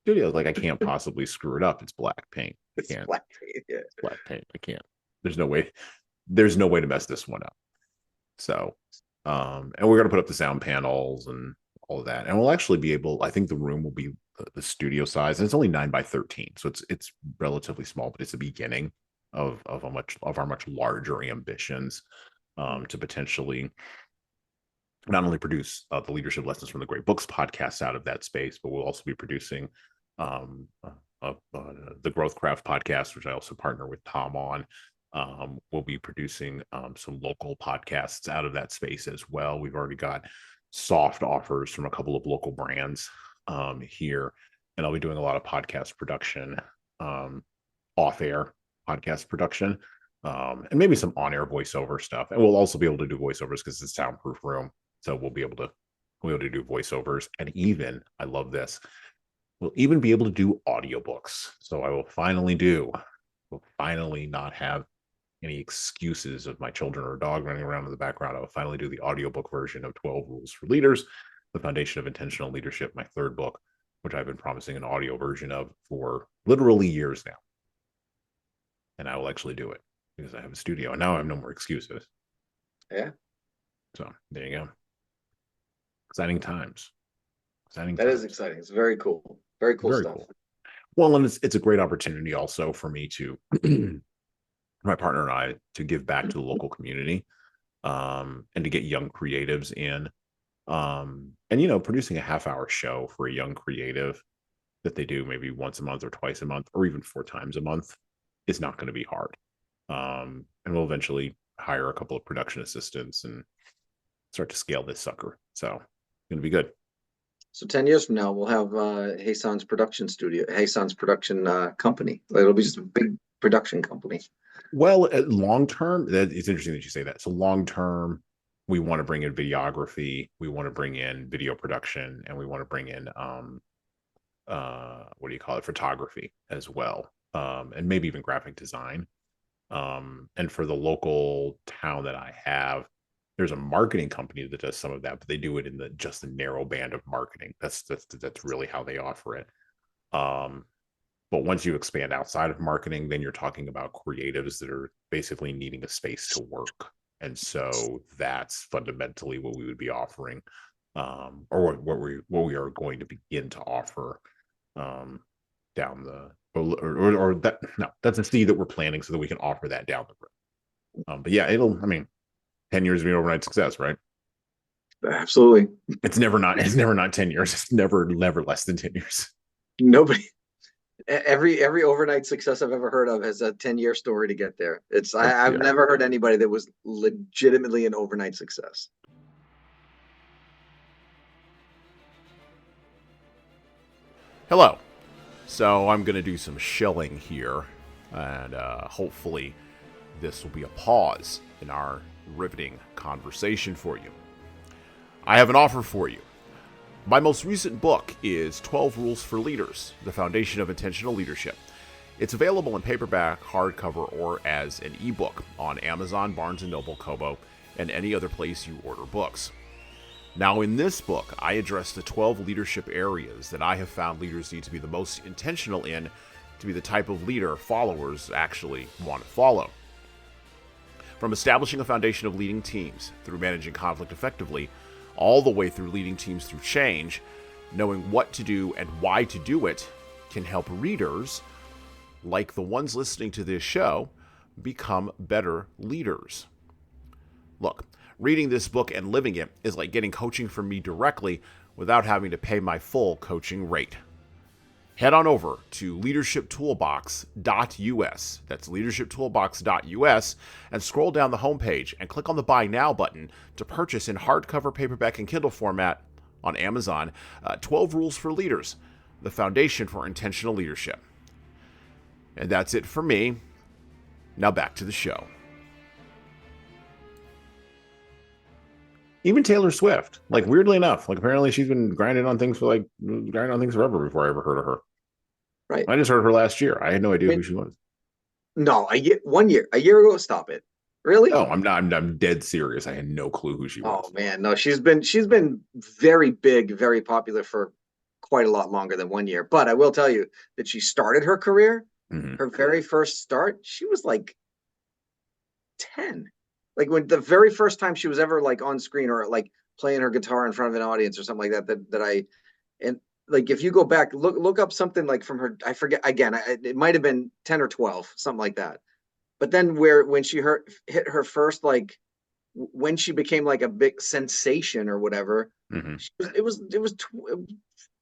studio. Like, I can't possibly screw it up. It's black paint. It's black paint. Yeah. It's black paint. I can't. There's no way to mess this one up. So, and we're going to put up the sound panels and all of that. And we'll actually be able, I think the room will be the studio size, and it's only 9 by 13. So it's relatively small, but it's the beginning of our much larger ambitions to potentially not only produce the Leadership Lessons from the Great Books podcast out of that space, but we'll also be producing the Growth Craft podcast, which I also partner with Tom on. We'll be producing some local podcasts out of that space as well. We've already got soft offers from a couple of local brands here, and I'll be doing a lot of podcast production, off-air podcast production, and maybe some on-air voiceover stuff. And we'll also be able to do voiceovers because it's a soundproof room, so we'll be able to do voiceovers. And even, I love this, we'll even be able to do audiobooks. So I will finally not have any excuses of my children or dog running around in the background. I will finally do the audiobook version of 12 Rules for Leaders, The Foundation of Intentional Leadership, my third book, which I've been promising an audio version of for literally years now. And I will actually do it because I have a studio, and now I have no more excuses. Yeah. So there you go. Exciting times. That is exciting. It's very cool. Very cool stuff. Cool. Well, and it's a great opportunity also for me to, my partner and I, to give back to the local community, and to get young creatives in. And, producing a half-hour show for a young creative that they do maybe once a month or twice a month or even 4 times a month is not going to be hard. And we'll eventually hire a couple of production assistants and start to scale this sucker. So it's going to be good. So 10 years from now, we'll have Jesan's production studio, Jesan's production company. It'll be just a big production company. Well, long term, it's interesting that you say that. So long term, we want to bring in videography, we want to bring in video production, and we want to bring in photography as well, and maybe even graphic design. And for the local town that I have, there's a marketing company that does some of that, but they do it in just the narrow band of marketing. That's really how they offer it. But once you expand outside of marketing, then you're talking about creatives that are basically needing a space to work. And so that's fundamentally what we would be offering, or what we are going to begin to offer down the or that that's a seed that we're planting so that we can offer that down the road. But yeah, 10 years of an overnight success, right? Absolutely. It's never not 10 years. It's never less than 10 years. Nobody. Every overnight success I've ever heard of has a 10-year story to get there. I've never heard anybody that was legitimately an overnight success. Hello. So I'm going to do some shilling here, and hopefully this will be a pause in our riveting conversation for you. I have an offer for you. My most recent book is 12 Rules for Leaders, The Foundation of Intentional Leadership. It's available in paperback, hardcover, or as an ebook on Amazon, Barnes & Noble, Kobo, and any other place you order books. Now, in this book, I address the 12 leadership areas that I have found leaders need to be the most intentional in to be the type of leader followers actually want to follow. From establishing a foundation of leading teams through managing conflict effectively, all the way through leading teams through change, knowing what to do and why to do it can help readers, like the ones listening to this show, become better leaders. Look, reading this book and living it is like getting coaching from me directly without having to pay my full coaching rate. Head on over to leadershiptoolbox.us. That's leadershiptoolbox.us, and scroll down the homepage and click on the Buy Now button to purchase in hardcover, paperback, and Kindle format on Amazon 12 Rules for Leaders, the foundation for intentional leadership. And that's it for me. Now back to the show. Even Taylor Swift, like weirdly enough, like apparently she's been grinding on things forever before I ever heard of her. Right. I just heard her last year. I had no idea who she was. No, a year ago. Stop it. Really? No, I'm not. I'm dead serious. I had no clue who she was. Oh man, no, she's been very big, very popular for quite a lot longer than 1 year. But I will tell you that she started her career, her very first start, she was like 10. Like when the very first time she was ever like on screen or like playing her guitar in front of an audience or something like that. And like if you go back, look up something like from her, I forget again, it might have been 10 or 12, something like that. But then when she hit her first, like when she became like a big sensation or whatever, it was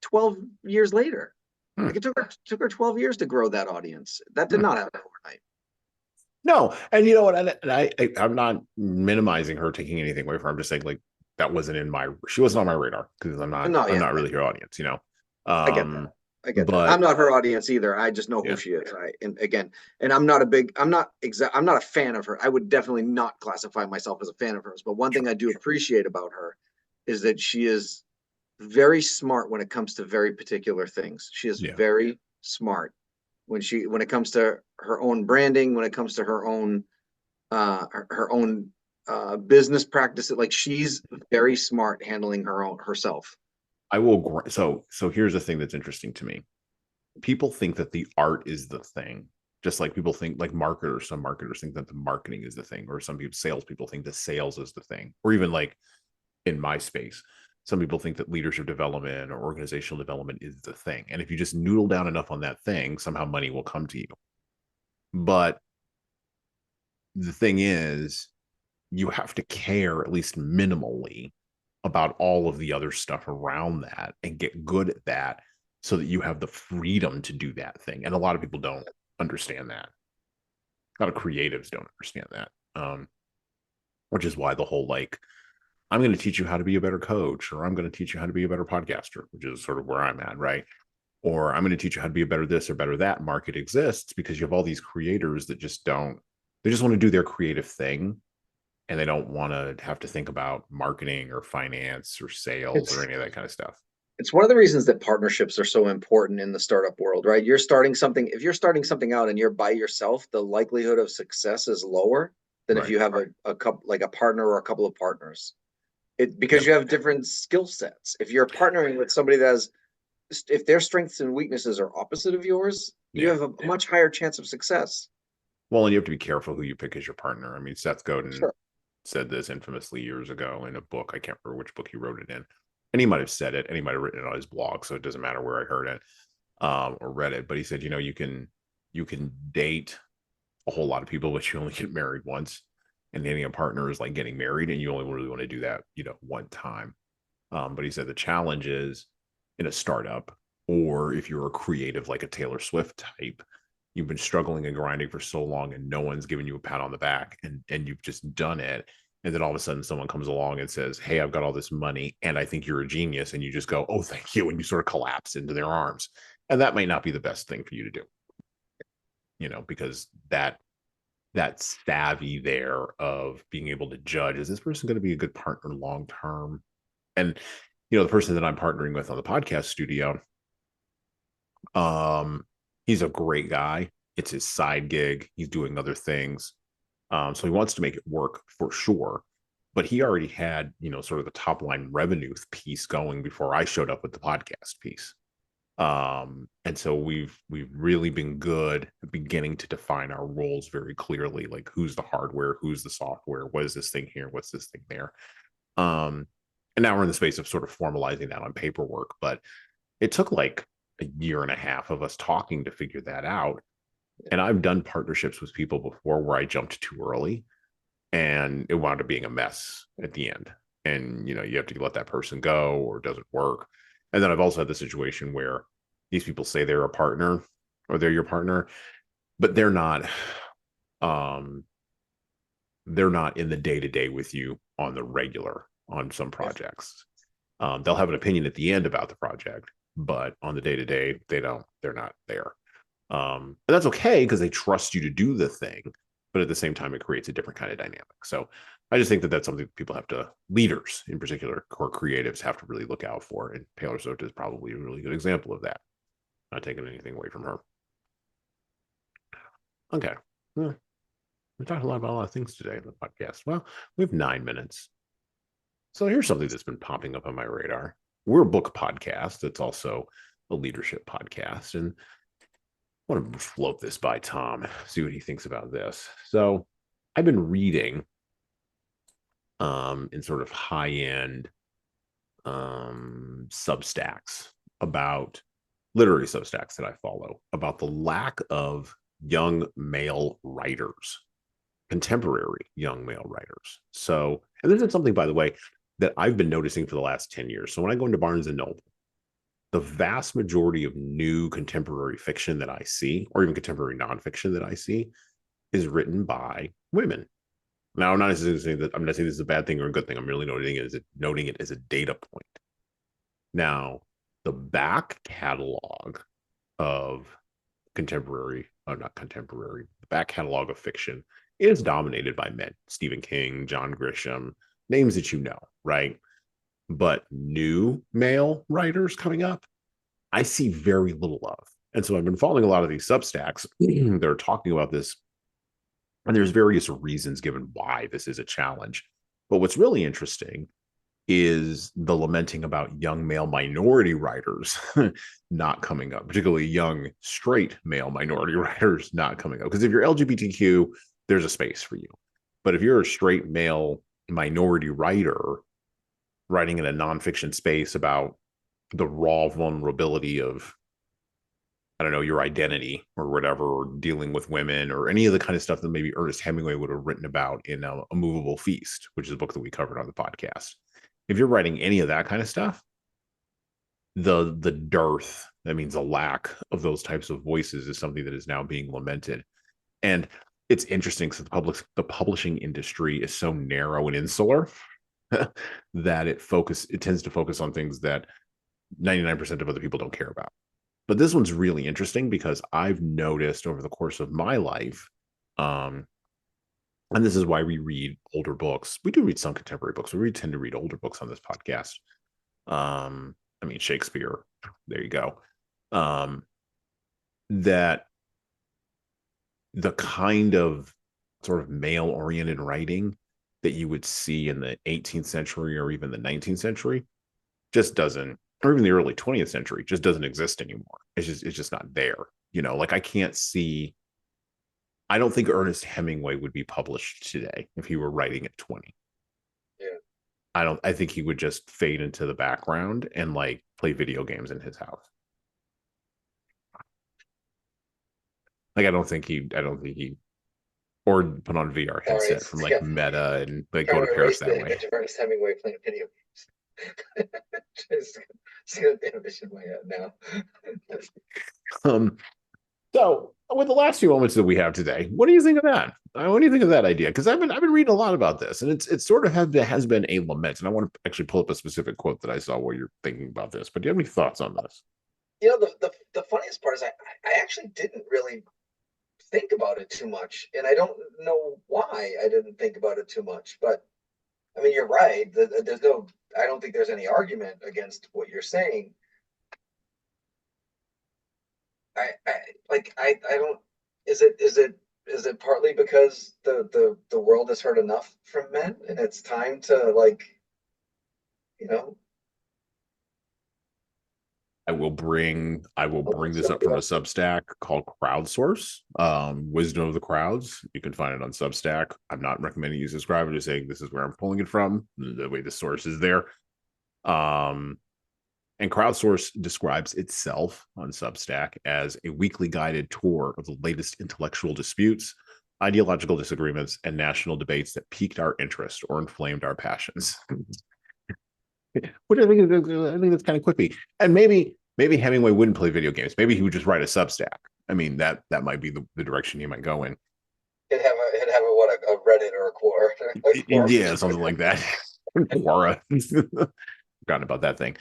12 years later. Like it took her 12 years to grow that audience. That did not happen overnight. No, and you know what? And I'm not minimizing her, taking anything away from her. I'm just saying, like, that wasn't she wasn't on my radar because I'm not really her audience, you know. I get that. I'm not her audience either. I just know who she is. And I'm not a fan of her. I would definitely not classify myself as a fan of hers. But one thing I do appreciate about her is that she is very smart when it comes to very particular things. She is very smart when it comes to her own branding, when it comes to her own business practice. Like she's very smart handling herself. I will. So here's the thing that's interesting to me. People think that the art is the thing, just like people think, like marketers. Some marketers think that the marketing is the thing, or some salespeople think the sales is the thing, or even like in my space, some people think that leadership development or organizational development is the thing. And if you just noodle down enough on that thing, somehow money will come to you. But the thing is, you have to care at least minimally about all of the other stuff around that and get good at that so that you have the freedom to do that thing. And a lot of people don't understand that. A lot of creatives don't understand that. Which is why the whole like, I'm going to teach you how to be a better coach, or I'm going to teach you how to be a better podcaster, which is sort of where I'm at, right? Or I'm going to teach you how to be a better this or better that market exists because you have all these creators that they just want to do their creative thing. And they don't want to have to think about marketing or finance or sales or any of that kind of stuff. It's one of the reasons that partnerships are so important in the startup world, right? If you're starting something out and you're by yourself, the likelihood of success is lower than if you have a couple, like a partner or a couple of partners. Because you have different skill sets. If you're partnering with somebody if their strengths and weaknesses are opposite of yours, you have a much higher chance of success. Well, and you have to be careful who you pick as your partner. I mean, Seth Godin said this infamously years ago in a book. I can't remember which book he wrote it in. And he might have said it, and he might have written it on his blog, so it doesn't matter where I heard it or read it. But he said, you can date a whole lot of people, but you only get married once. And dating a partner is like getting married, and you only really want to do that, one time. But he said the challenge is in a startup, or if you're a creative like a Taylor Swift type, you've been struggling and grinding for so long and no one's giving you a pat on the back and you've just done it. And then all of a sudden someone comes along and says, hey, I've got all this money and I think you're a genius. And you just go, oh, thank you. And you sort of collapse into their arms. And that might not be the best thing for you to do, because that savvy there of being able to judge, is this person going to be a good partner long-term? And, the person that I'm partnering with on the podcast studio, he's a great guy. It's his side gig. He's doing other things. So he wants to make it work for sure. But he already had, sort of the top line revenue piece going before I showed up with the podcast piece. And so we've really been good at beginning to define our roles very clearly, like who's the hardware, who's the software, what is this thing here, what's this thing there. And now we're in the space of sort of formalizing that on paperwork, but it took like a year and a half of us talking to figure that out. And I've done partnerships with people before where I jumped too early and it wound up being a mess at the end. And, you have to let that person go or it doesn't work. And then I've also had the situation where these people say they're a partner or they're your partner, but um, they're not in the day to day with you on the regular on some projects. They'll have an opinion at the end about the project, but on the day to day, they're not there. And that's okay because they trust you to do the thing, but at the same time, it creates a different kind of dynamic. So I just think that that's something people have to, leaders in particular, core creatives have to really look out for. And Taylor Swift is probably a really good example of that. Not taking anything away from her. Okay. Well, we talked a lot about a lot of things today in the podcast. Well, we have 9 minutes. So here's something that's been popping up on my radar. We're a book podcast. It's also a leadership podcast. And I want to float this by Tom, see what he thinks about this. So I've been reading in sort of high-end substacks about literary substacks that I follow about the lack of young male writers, contemporary young male writers. So, and this is something, by the way, that I've been noticing for the last 10 years. So when I go into Barnes and Noble, the vast majority of new contemporary fiction that I see, or even contemporary nonfiction that I see, is written by women. Now, I'm not necessarily saying that I'm not saying this is a bad thing or a good thing. I'm really noting it as a data point. Now, the back catalog of not contemporary, the back catalog of fiction is dominated by men. Stephen King, John Grisham, names that you know, right? But new male writers coming up, I see very little of. And so I've been following a lot of these substacks that are talking about this. And there's various reasons given why this is a challenge. But what's really interesting is the lamenting about young male minority writers not coming up, particularly young straight male minority writers not coming up. Because if you're LGBTQ, there's a space for you. But if you're a straight male minority writer writing in a nonfiction space about the raw vulnerability of, I don't know, your identity or whatever, or dealing with women or any of the kind of stuff that maybe Ernest Hemingway would have written about in A Movable Feast, which is a book that we covered on the podcast. If you're writing any of that kind of stuff, the dearth, that means a lack of those types of voices, is something that is now being lamented. And it's interesting because the publishing industry is so narrow and insular that it tends to focus on things that 99% of other people don't care about. But this one's really interesting because I've noticed over the course of my life, and this is why we read older books. We do read some contemporary books, but we tend to read older books on this podcast. I mean, Shakespeare, there you go. That the kind of sort of male-oriented writing that you would see in the 18th century or even the 19th century just doesn't, or even the early 20th century, just doesn't exist anymore. It's just not there. Like I don't think Ernest Hemingway would be published today if he were writing at 20. Yeah. I think he would just fade into the background and like play video games in his house. Like I don't think he or put on VR headset from like Meta and like go to Paris that way. Ernest Hemingway playing video games. Just see the image in my head now. So with the last few moments that we have today, what do you think of that? What do you think of that idea? Because I've been reading a lot about this, and it's sort of has been a lament. And I want to actually pull up a specific quote that I saw while you're thinking about this. But do you have any thoughts on this? The funniest part is I actually didn't really think about it too much, and I don't know why I didn't think about it too much. But I mean, you're right. I don't think there's any argument against what you're saying. I don't. Is it partly because the world has heard enough from men and it's time to you know I will bring this up from a Substack called Crowdsource, Wisdom of the Crowds. You can find it on Substack. I'm not recommending you subscribe. I'm just saying this is where I'm pulling it from. The way the source is there. And Crowdsource describes itself on Substack as a weekly guided tour of the latest intellectual disputes, ideological disagreements, and national debates that piqued our interest or inflamed our passions. Which I think that's kind of quippy. And maybe Hemingway wouldn't play video games. Maybe he would just write a Substack. I mean, that might be the direction he might go in. He'd have a Reddit or a Quora. Yeah, something like that. Quora. Forgotten about that thing.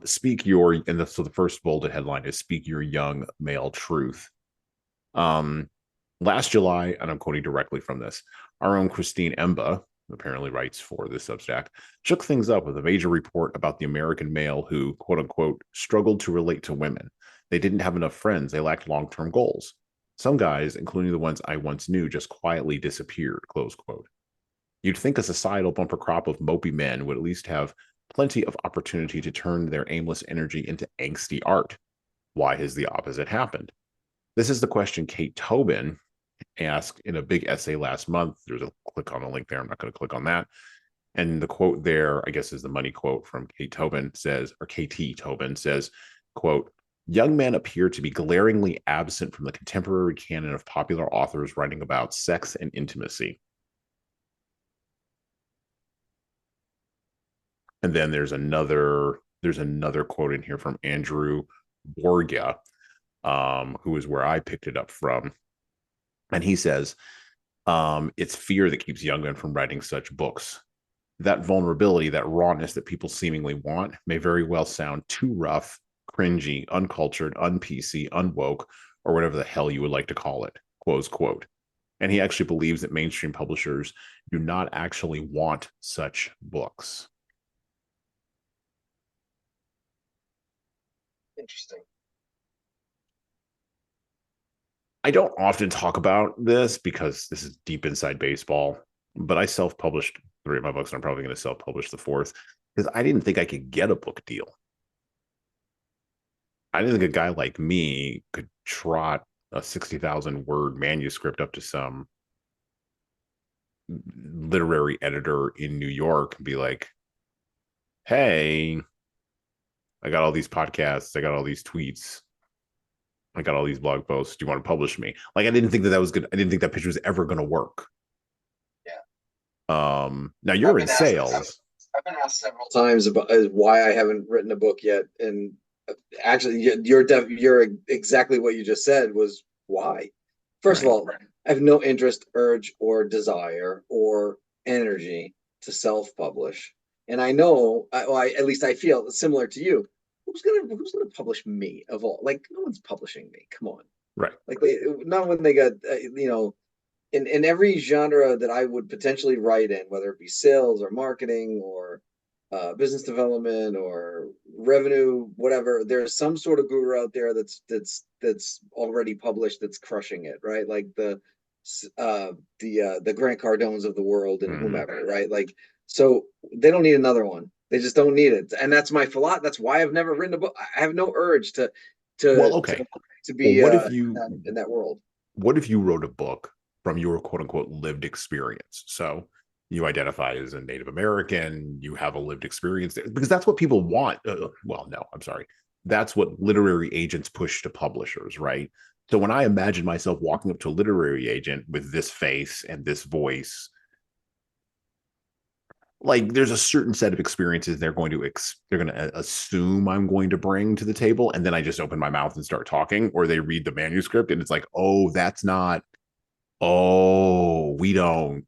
Speak your, and so the first bolded headline is "Speak Your Young Male Truth." Last July, and I'm quoting directly from this, our own Christine Emba, apparently writes for this Substack, shook things up with a major report about the American male who, quote unquote, struggled to relate to women. They didn't have enough friends. They lacked long-term goals. Some guys, including the ones I once knew, just quietly disappeared, close quote. You'd think a societal bumper crop of mopey men would at least have plenty of opportunity to turn their aimless energy into angsty art. Why has the opposite happened? This is the question Kate Tobin asked in a big essay last month. There's a click on a link there. I'm not going to click on that. And the quote there, I guess, is the money quote from Kate Tobin says, or KT Tobin says, quote, young men appear to be glaringly absent from the contemporary canon of popular authors writing about sex and intimacy. And then there's another quote in here from Andrew Borgia, who is where I picked it up from. And he says, it's fear that keeps young men from writing such books. That vulnerability, that rawness that people seemingly want may very well sound too rough, cringy, uncultured, un-PC, unwoke, or whatever the hell you would like to call it, close quote. And he actually believes that mainstream publishers do not actually want such books. Interesting. I don't often talk about this because this is deep inside baseball, but I self-published 3 of my books, and I'm probably going to self-publish the 4th because I didn't think I could get a book deal. I didn't think a guy like me could trot a 60,000 word manuscript up to some literary editor in New York and be like, hey, I got all these podcasts, I got all these tweets, I got all these blog posts. Do you want to publish me? Like, I didn't think that was good. I didn't think that pitch was ever going to work. Yeah. Now you're in sales. I've been asked several times about why I haven't written a book yet, and actually, you're exactly what you just said was why. First of all, I have no interest, urge, or desire or energy to self-publish, and I know, at least I feel similar to you. Who's gonna publish me of all? Like, no one's publishing me. Come on, right? Like, not when they got in every genre that I would potentially write in, whether it be sales or marketing or business development or revenue, whatever. There's some sort of guru out there that's already published that's crushing it, right? Like the Grant Cardones of the world and whomever, right? Like, so they don't need another one. They just don't need it, and that's my philosophy. That's why I've never written a book. I have no urge to be what if you in that world. What if you wrote a book from your quote unquote lived experience? So you identify as a Native American, you have a lived experience there, because that's what people want. Well, no, I'm sorry. That's what literary agents push to publishers, right? So when I imagine myself walking up to a literary agent with this face and this voice, like there's a certain set of experiences they're going to assume I'm going to bring to the table, and then I just open my mouth and start talking, or they read the manuscript and it's like, oh, that's not, oh, we don't,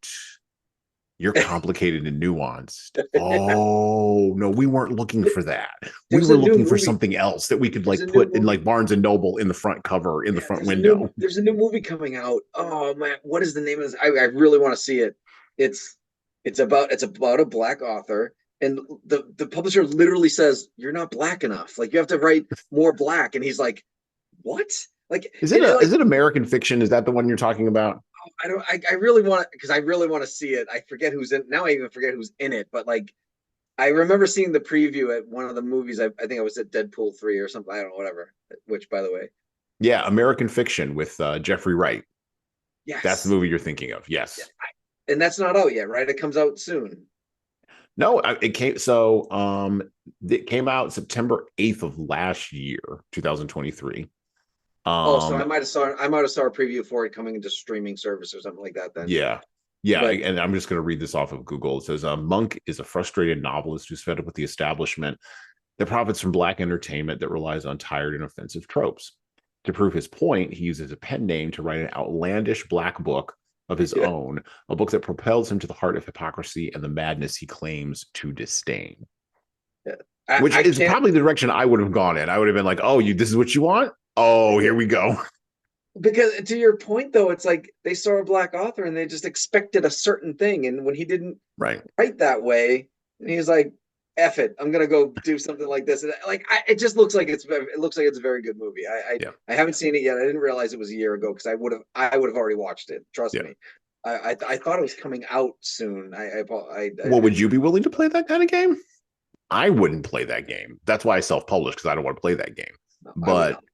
you're complicated and nuanced. Oh no, we weren't looking for that. We were looking for something else that we could like put in like Barnes and Noble in the front cover in the front window. There's a new movie coming out. Oh man, what is the name of this? I really want to see it. It's about a black author, and the publisher literally says, you're not black enough. Like, you have to write more black. And he's like, what? Like, is it American Fiction? Is that the one you're talking about? I really want to see it. I forget who's in now. I even forget who's in it, but like, I remember seeing the preview at one of the movies. I think I was at Deadpool 3 or something. I don't know, whatever. Which, by the way, yeah, American Fiction with Jeffrey Wright. Yes, that's the movie you're thinking of. Yes, and that's not out yet, right? It comes out soon. No, it came out September 8th of last year, 2023. Oh, so I Um, might have saw a preview for it coming into streaming service or something like that then. yeah. Yeah, But and I'm just going to read this off of Google. It says, Monk is a frustrated novelist who's fed up with the establishment that profits from black entertainment that relies on tired and offensive tropes. To prove his point, he uses a pen name to write an outlandish black book of his yeah, own, a book that propels him to the heart of hypocrisy and the madness he claims to disdain. yeah. Which I is can't probably the direction I would have gone in. I would have been like, "Oh, this is what you want? Oh, here we go." because to your point though, it's like they saw a black author and they just expected a certain thing, and when he didn't Right. write that way, and he's like, "F it, I'm gonna go do something like this." And it just looks like it looks like it's a very good movie. Yeah. I haven't seen it yet. I didn't realize it was a year ago because I would have already watched it. Trust Yeah. me. I thought it was coming out soon. I Well, would didn't. you be willing to play that kind of game? I wouldn't play that game. That's why I self-published, because I don't want to play that game. No, I would But not.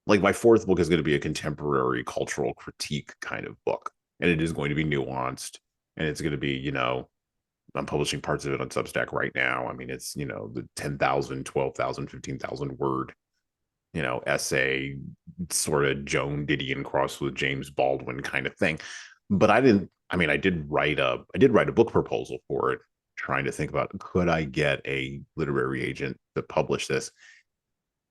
like my fourth book is going to be a contemporary cultural critique kind of book, and it is going to be nuanced, and it's going to be, I'm publishing parts of it on Substack right now. I mean, it's, the 10,000, 12,000, 15,000 word, essay, sort of Joan Didion cross with James Baldwin kind of thing. But I did write a book proposal for it, trying to think about, could I get a literary agent to publish this?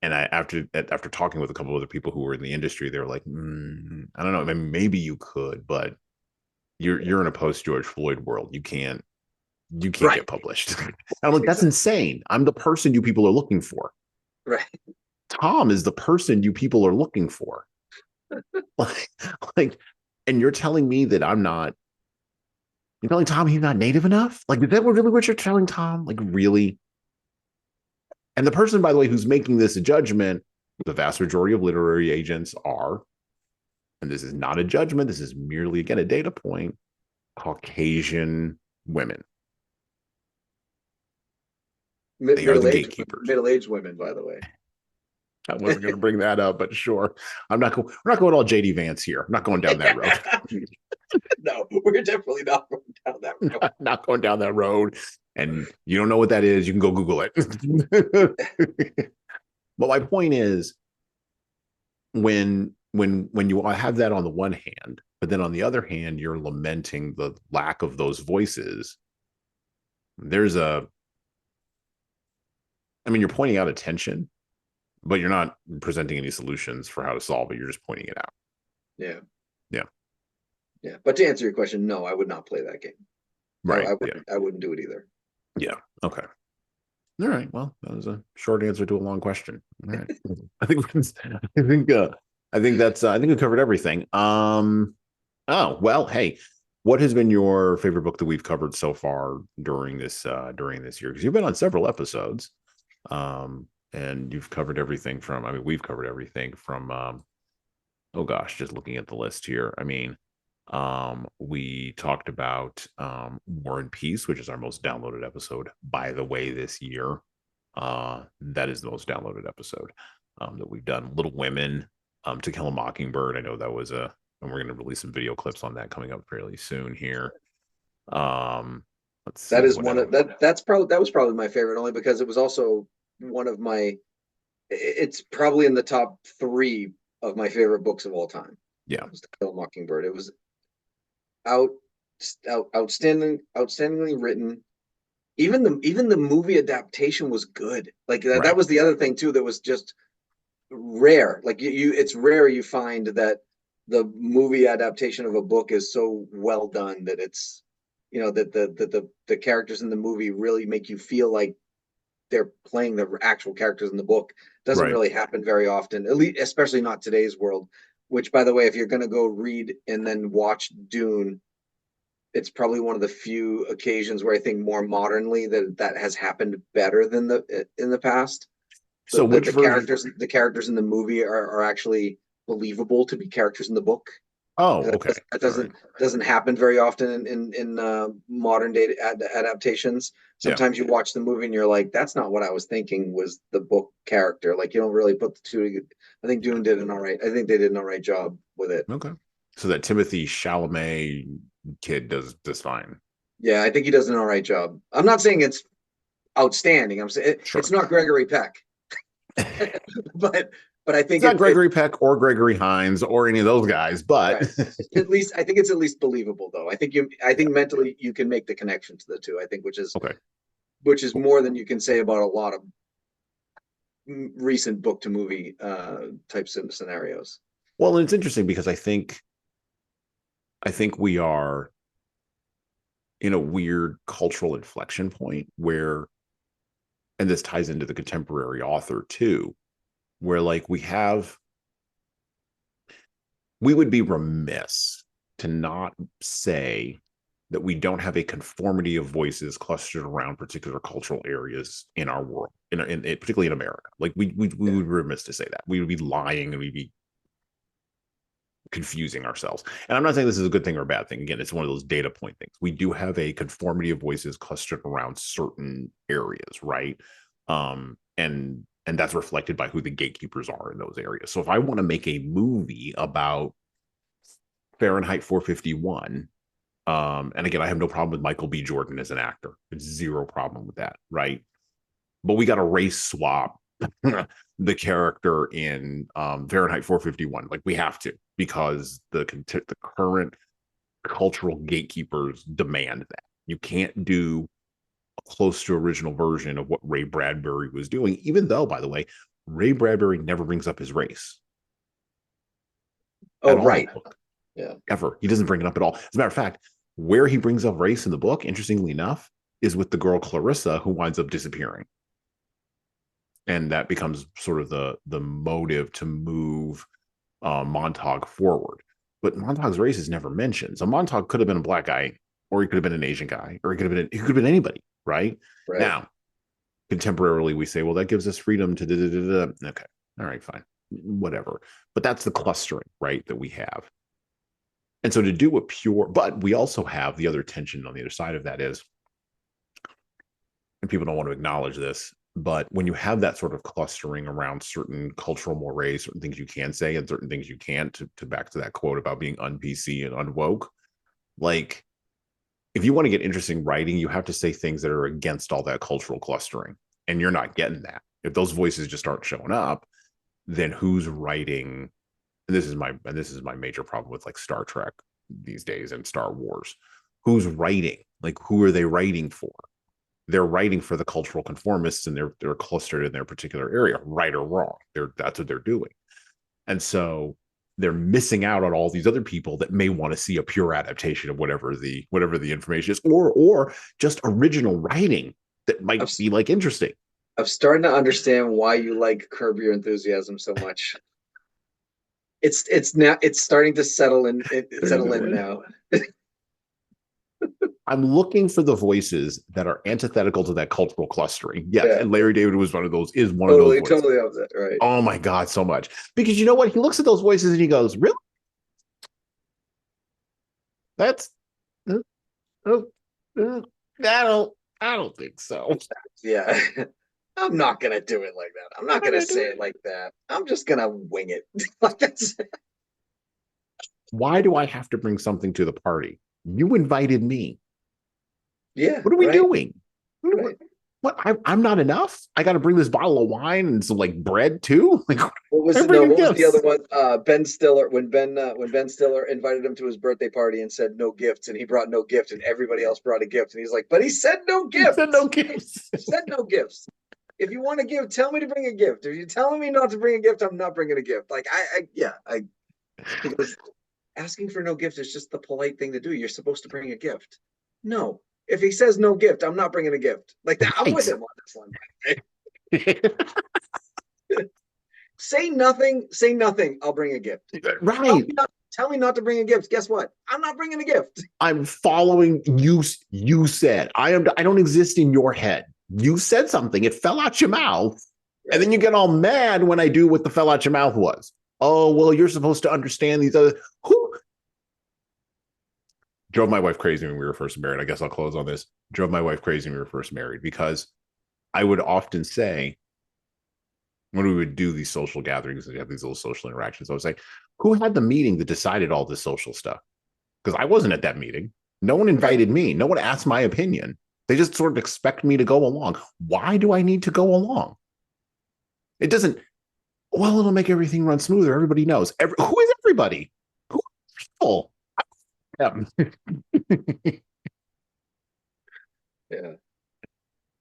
And after talking with a couple of other people who were in the industry, they were like, I don't know, maybe you could, but you're in a post George Floyd world. You can't Right. get published. And I'm like, that's Exactly. insane. I'm the person you people are looking for. Right. Tom is the person you people are looking for. like, like, and you're telling me that you're telling Tom he's not native enough? Like, is that really what you're telling Tom? Like, really? And the person, by the way, who's making this judgment, the vast majority of literary agents are, and this is not a judgment, this is merely, again, a data point, Caucasian women. They are the gatekeepers. Middle aged women, by the way. I wasn't going to bring that up, but sure. We're not going all JD Vance here. I'm not going down that road. No, we're definitely not going down that road. Not going down that road. And you don't know what that is, you can go Google it. But my point is, when you have that on the one hand, but then on the other hand, you're lamenting the lack of those voices. You're pointing out a tension, but you're not presenting any solutions for how to solve it. You're just pointing it out. Yeah. Yeah. Yeah. But to answer your question, no, I would not play that game. Right. I wouldn't do it either. Yeah. Okay. All right. Well, that was a short answer to a long question. All right. I think I think we covered everything. Oh, well, hey, what has been your favorite book that we've covered so far during this year? Because you've been on several episodes. And you've covered everything from, we've covered everything from oh gosh, just looking at the list here. We talked about War and Peace, which is our most downloaded episode, by the way, this year. That is the most downloaded episode that we've done. Little Women, To Kill a Mockingbird. I know that was and we're going to release some video clips on that coming up fairly soon here. Let's see. That is one of that was probably my favorite, only because it was also one of my it's probably in the top 3 of my favorite books of all time. Yeah. It was To Kill a Mockingbird. It was outstandingly written. Even the movie adaptation was good. Like that Right. was the other thing too that was just rare. Like it's rare you find that the movie adaptation of a book is so well done that it's that the characters in the movie really make you feel like they're playing the actual characters in the book. Doesn't Right. really happen very often, at least especially not today's world. Which, by the way, if you're going to go read and then watch Dune, it's probably one of the few occasions where I think more modernly that has happened better than in the past. So which version? The characters in the movie are actually believable to be characters in the book. Oh, okay. That All right. doesn't happen very often in modern day adaptations. Yeah. Sometimes you watch the movie and you're like, that's not what I was thinking was the book character. Like you don't really put the two together. I think Dune did an all right. I think they did an all right job with it. Okay. So that Timothy Chalamet kid does fine. Yeah, I think he does an all right job. I'm not saying it's outstanding. I'm saying it's Sure. not Gregory Peck, but I It's think not it Gregory Peck or Gregory Hines or any of those guys, but right. At least I think it's at least believable though. I yeah. think mentally you can make the connection to the two. I think Okay. which is Cool. more than you can say about a lot of recent book to movie types of scenarios. Well, and it's interesting because I think we are in a weird cultural inflection point where, and this ties into the contemporary author too, where like we would be remiss to not say that we don't have a conformity of voices clustered around particular cultural areas in our world, particularly in America. Like we Yeah. would be remiss to say that. We would be lying and we'd be confusing ourselves. And I'm not saying this is a good thing or a bad thing. Again, it's one of those data point things. We do have a conformity of voices clustered around certain areas, right? And that's reflected by who the gatekeepers are in those areas. So if I want to make a movie about Fahrenheit 451, and again, I have no problem with Michael B. Jordan as an actor. It's zero problem with that, right? But we got to race swap the character in Fahrenheit 451. Like we have to, because the current cultural gatekeepers demand that. You can't do a close to original version of what Ray Bradbury was doing, even though, by the way, Ray Bradbury never brings up his race Oh, at all in right. the book. Yeah. Ever. He doesn't bring it up at all. As a matter of fact, where he brings up race in the book, interestingly enough, is with the girl Clarissa, who winds up disappearing. And that becomes sort of the motive to move Montauk forward. But Montauk's race is never mentioned. So Montauk could have been a black guy, or he could have been an Asian guy, or he could have been anybody, right? Right. Now, contemporarily, we say, well, that gives us freedom to okay, all right, fine, whatever. But that's the clustering, right, that we have. And so to do a pure, but we also have the other tension on the other side of that is, and people don't want to acknowledge this, but when you have that sort of clustering around certain cultural mores, certain things you can say and certain things you can't, to back to that quote about being un-PC and unwoke, like if you want to get interesting writing, you have to say things that are against all that cultural clustering. And you're not getting that. If those voices just aren't showing up, then who's writing? And this is my major problem with like Star Trek these days and Star Wars. Who's writing? Like who are they writing for? They're writing for the cultural conformists, and they're clustered in their particular area, right or wrong. That's what they're doing. And so they're missing out on all these other people that may want to see a pure adaptation of whatever the information is, or just original writing that I'm, might be like interesting. I'm starting to understand why you like Curb Your Enthusiasm so much. It's now it's starting to settle in now. I'm looking for the voices that are antithetical to that cultural clustering. Yes, Yeah, and Larry David was one of those. Is one of those totally, voices. totally opposite. Right. Oh my god, so much, because you know what? He looks at those voices and he goes, "Really? That's uh, uh, uh, I don't think so. Yeah. I'm not gonna do it like that. I'm I'm not not gonna gonna do say it. it like that. I'm just gonna wing it. Like that's Why do I have to bring something to the party? You invited me. yeah, What are we right, doing? right. I'm not enough. I got to bring this bottle of wine and some like bread too. Like, I'm bringing What was the other gifts. one? Ben Stiller when Ben Stiller invited him to his birthday party and said no gifts, and he brought no gift, and everybody else brought a gift, and he's like, but he said no He said no gifts. gifts. He said no gifts. If you want to give, tell me to bring a gift. If you're telling me not to bring a gift, I'm not bringing a gift. Like I he goes, asking for no gift is just the polite thing to do. You're supposed to bring a gift. No. If he says no gift, I'm not bringing a gift. Like that, I'm with Right. him on this one. Say nothing. Say nothing. I'll bring a gift. Right. Tell me not to bring a gift. Guess what? I'm not bringing a gift. I'm following you. You said I don't exist in your head. You said something. It fell out your mouth. And Right. then you get all mad when I do what the fell out your mouth was. Oh, well, you're supposed to understand these other. Who drove my wife crazy when we were first married? I guess I'll close on this. Drove my wife crazy when we were first married because I would often say, when we would do these social gatherings and have these little social interactions, I was like, who had the meeting that decided all this social stuff? Because I wasn't at that meeting. No one invited me. No one asked my opinion. They just sort of expect me to go along. Why do I need to go along? It doesn't. Well, it'll make everything run smoother. Everybody knows. Who is everybody? Who are people? Yeah.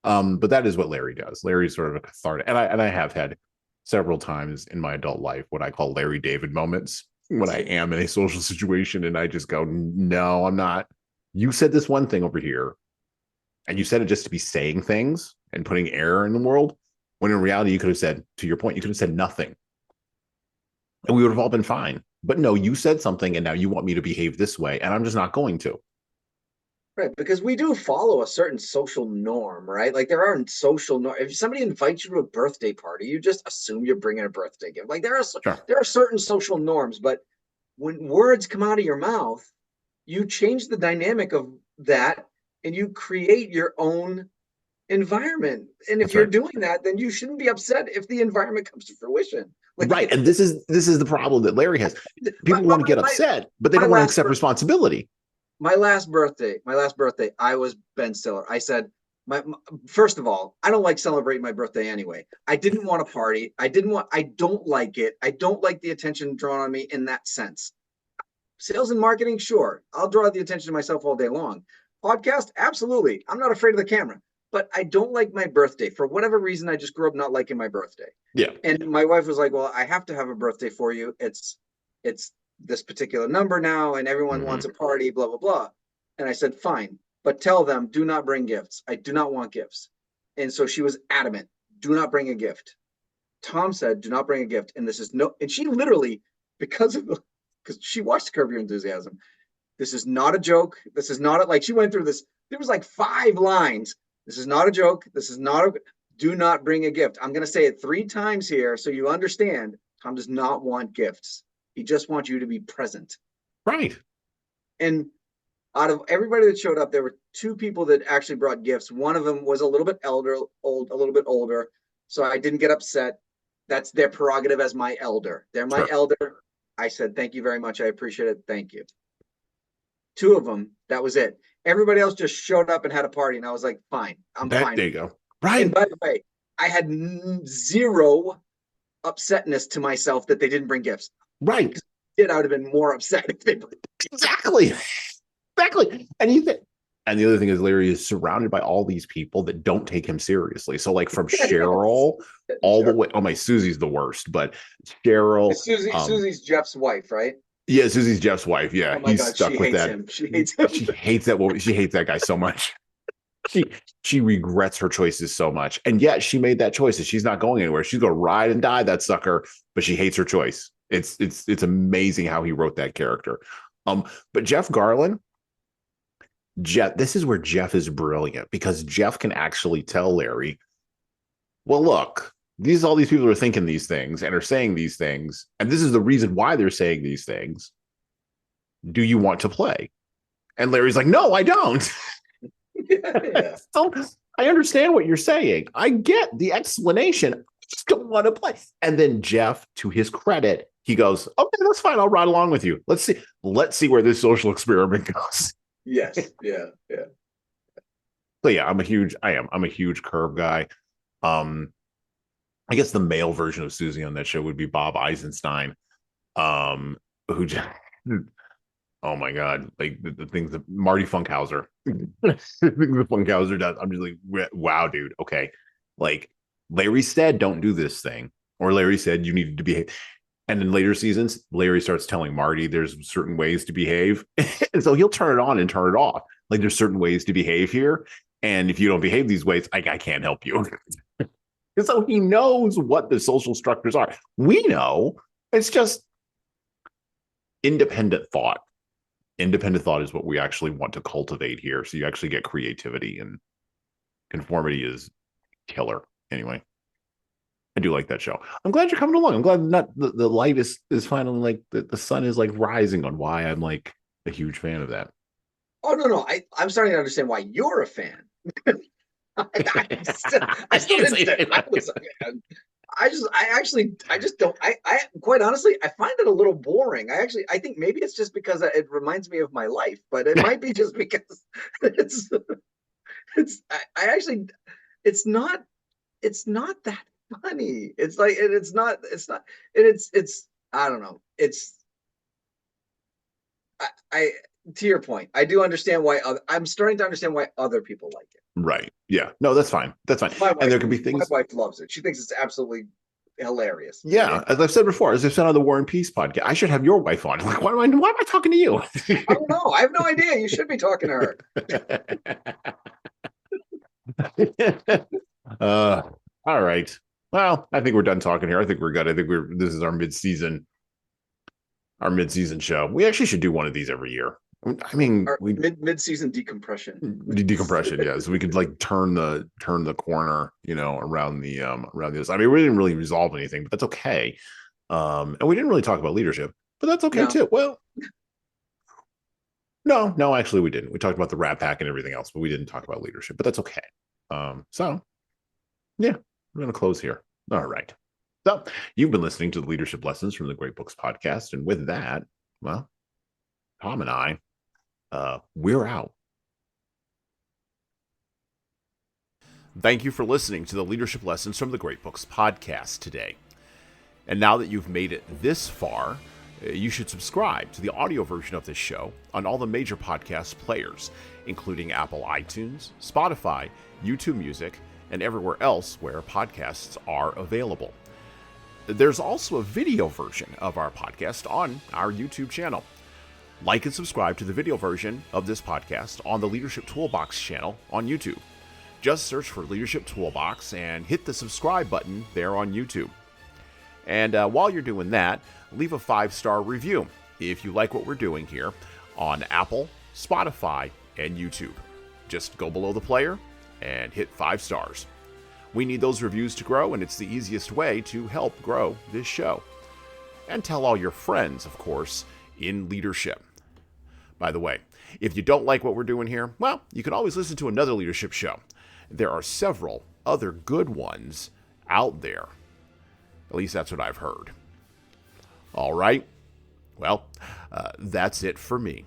But that is what Larry does. Larry's sort of a cathartic, and I have had several times in my adult life what I call Larry David moments when I am in a social situation and I just go, no, I'm not. You said this one thing over here, and you said it just to be saying things and putting error in the world, when in reality you could have said, to your point, you could have said nothing. And we would have all been fine. But no, you said something and now you want me to behave this way, and I'm just not going to. Right, because we do follow a certain social norm, right? Like there aren't social norm. If somebody invites you to a birthday party, you just assume you're bringing a birthday gift. Like there are certain social norms, but when words come out of your mouth, you change the dynamic of that and you create your own environment. And if you're doing that, then you shouldn't be upset if the environment comes to fruition. Like, right. And this is the problem that Larry has. People want to get upset, but they don't want to accept responsibility. My last birthday, I was Ben Stiller. I said, first of all, I don't like celebrating my birthday anyway. I didn't want a party. I don't like it. I don't like the attention drawn on me in that sense. Sales and marketing, sure. I'll draw the attention to myself all day long. Podcast, absolutely. I'm not afraid of the camera, but I don't like my birthday. For whatever reason, I just grew up not liking my birthday. Yeah. And my wife was like, well, I have to have a birthday for you. It's this particular number now, and everyone wants a party, blah, blah, blah. And I said, fine, but tell them, do not bring gifts. I do not want gifts. And so she was adamant, do not bring a gift. Tom said, do not bring a gift. And this is and she literally, because she watched Curb Your Enthusiasm, this is not a joke. This is not like she went through this. There was like 5 lines. This is not a joke. This is not do not bring a gift. I'm going to say it 3 times here so you understand. Tom does not want gifts. He just wants you to be present. Right. And out of everybody that showed up, there were 2 people that actually brought gifts. One of them was a little bit a little bit older. So I didn't get upset. That's their prerogative as my elder. They're my elder. I said, thank you very much. I appreciate it. Thank you. 2 of them, that was it. Everybody else just showed up and had a party. And I was like, fine, I'm fine. There you go. Right. And by the way, I had zero upsetness to myself that they didn't bring gifts. Right. I would have been more upset if they bring. Exactly. And the other thing is Larry is surrounded by all these people that don't take him seriously. So like from Cheryl all the way. Oh my, Susie's the worst, but Cheryl. Susie's Jeff's wife, right? Yeah, Susie's Jeff's wife. Yeah, oh he's God, stuck with that. She hates him. She hates that woman. She hates that guy so much. She regrets her choices so much, and yet she made that choice. And she's not going anywhere. She's going to ride and die that sucker, but she hates her choice. It's amazing how he wrote that character. But Jeff Garlin, this is where Jeff is brilliant, because Jeff can actually tell Larry, well, look, all these people are thinking these things and are saying these things, and this is the reason why they're saying these things. Do you want to play? And Larry's like, no, I don't. Yeah. So I understand what you're saying. I get the explanation. I just don't want to play. And then Jeff, to his credit, he goes, okay, that's fine. I'll ride along with you. Let's see where this social experiment goes. Yes. Yeah. Yeah. So yeah, I'm a huge Curb guy. I guess the male version of Susie on that show would be Bob Eisenstein, who just, oh my God, like the things that Marty Funkhauser, the Funkhauser does. I'm just like, wow, dude. Okay. Like Larry said, don't do this thing. Or Larry said, you needed to behave. And in later seasons, Larry starts telling Marty there's certain ways to behave. And so he'll turn it on and turn it off. Like there's certain ways to behave here. And if you don't behave these ways, I can't help you. And so he knows what the social structures are. We know. It's just independent thought. Independent thought is what we actually want to cultivate here. So you actually get creativity, and conformity is killer. Anyway, I do like that show. I'm glad you're coming along. I'm glad not the light is finally like the sun is like rising on why I'm like a huge fan of that. Oh no. I'm starting to understand why you're a fan. I I just don't. I quite honestly, I find it a little boring. I think maybe it's just because it reminds me of my life, but it might be just because it's, I actually, it's not, it's not that funny. It's like, and it's not, and it's, I don't know. I, to your point, I do understand why. I'm starting to understand why other people like it. Right. Yeah. No, that's fine. That's fine. And there could be things. My wife loves it. She thinks it's absolutely hilarious. Yeah, as I've said before, as I've said on the War and Peace podcast, I should have your wife on. Like, why am I talking to you? I don't know. I have no idea. You should be talking to her. All right. Well, I think we're done talking here. I think we're good. I think this is our mid-season show. We actually should do one of these every year. I mean, we mid-season decompression. Decompression, yeah. So we could like turn the corner, around this. I mean, we didn't really resolve anything, but that's okay. And we didn't really talk about leadership, but that's okay too. Well, no, actually we didn't. We talked about the Rat Pack and everything else, but we didn't talk about leadership, but that's okay. So yeah, we're gonna close here. All right. So you've been listening to the Leadership Lessons from the Great Books podcast, and with that, well, Tom and I, we're out. Thank you for listening to the Leadership Lessons from the Great Books podcast today. And now that you've made it this far, you should subscribe to the audio version of this show on all the major podcast players, including Apple iTunes, Spotify, YouTube Music, and everywhere else where podcasts are available. There's also a video version of our podcast on our YouTube channel. Like and subscribe to the video version of this podcast on the Leadership Toolbox channel on YouTube. Just search for Leadership Toolbox and hit the subscribe button there on YouTube. And while you're doing that, leave a 5-star review if you like what we're doing here on Apple, Spotify, and YouTube. Just go below the player and hit 5 stars. We need those reviews to grow, and it's the easiest way to help grow this show. And tell all your friends, of course, in leadership. By the way, if you don't like what we're doing here, well, you can always listen to another leadership show. There are several other good ones out there. At least that's what I've heard. All right. Well, that's it for me.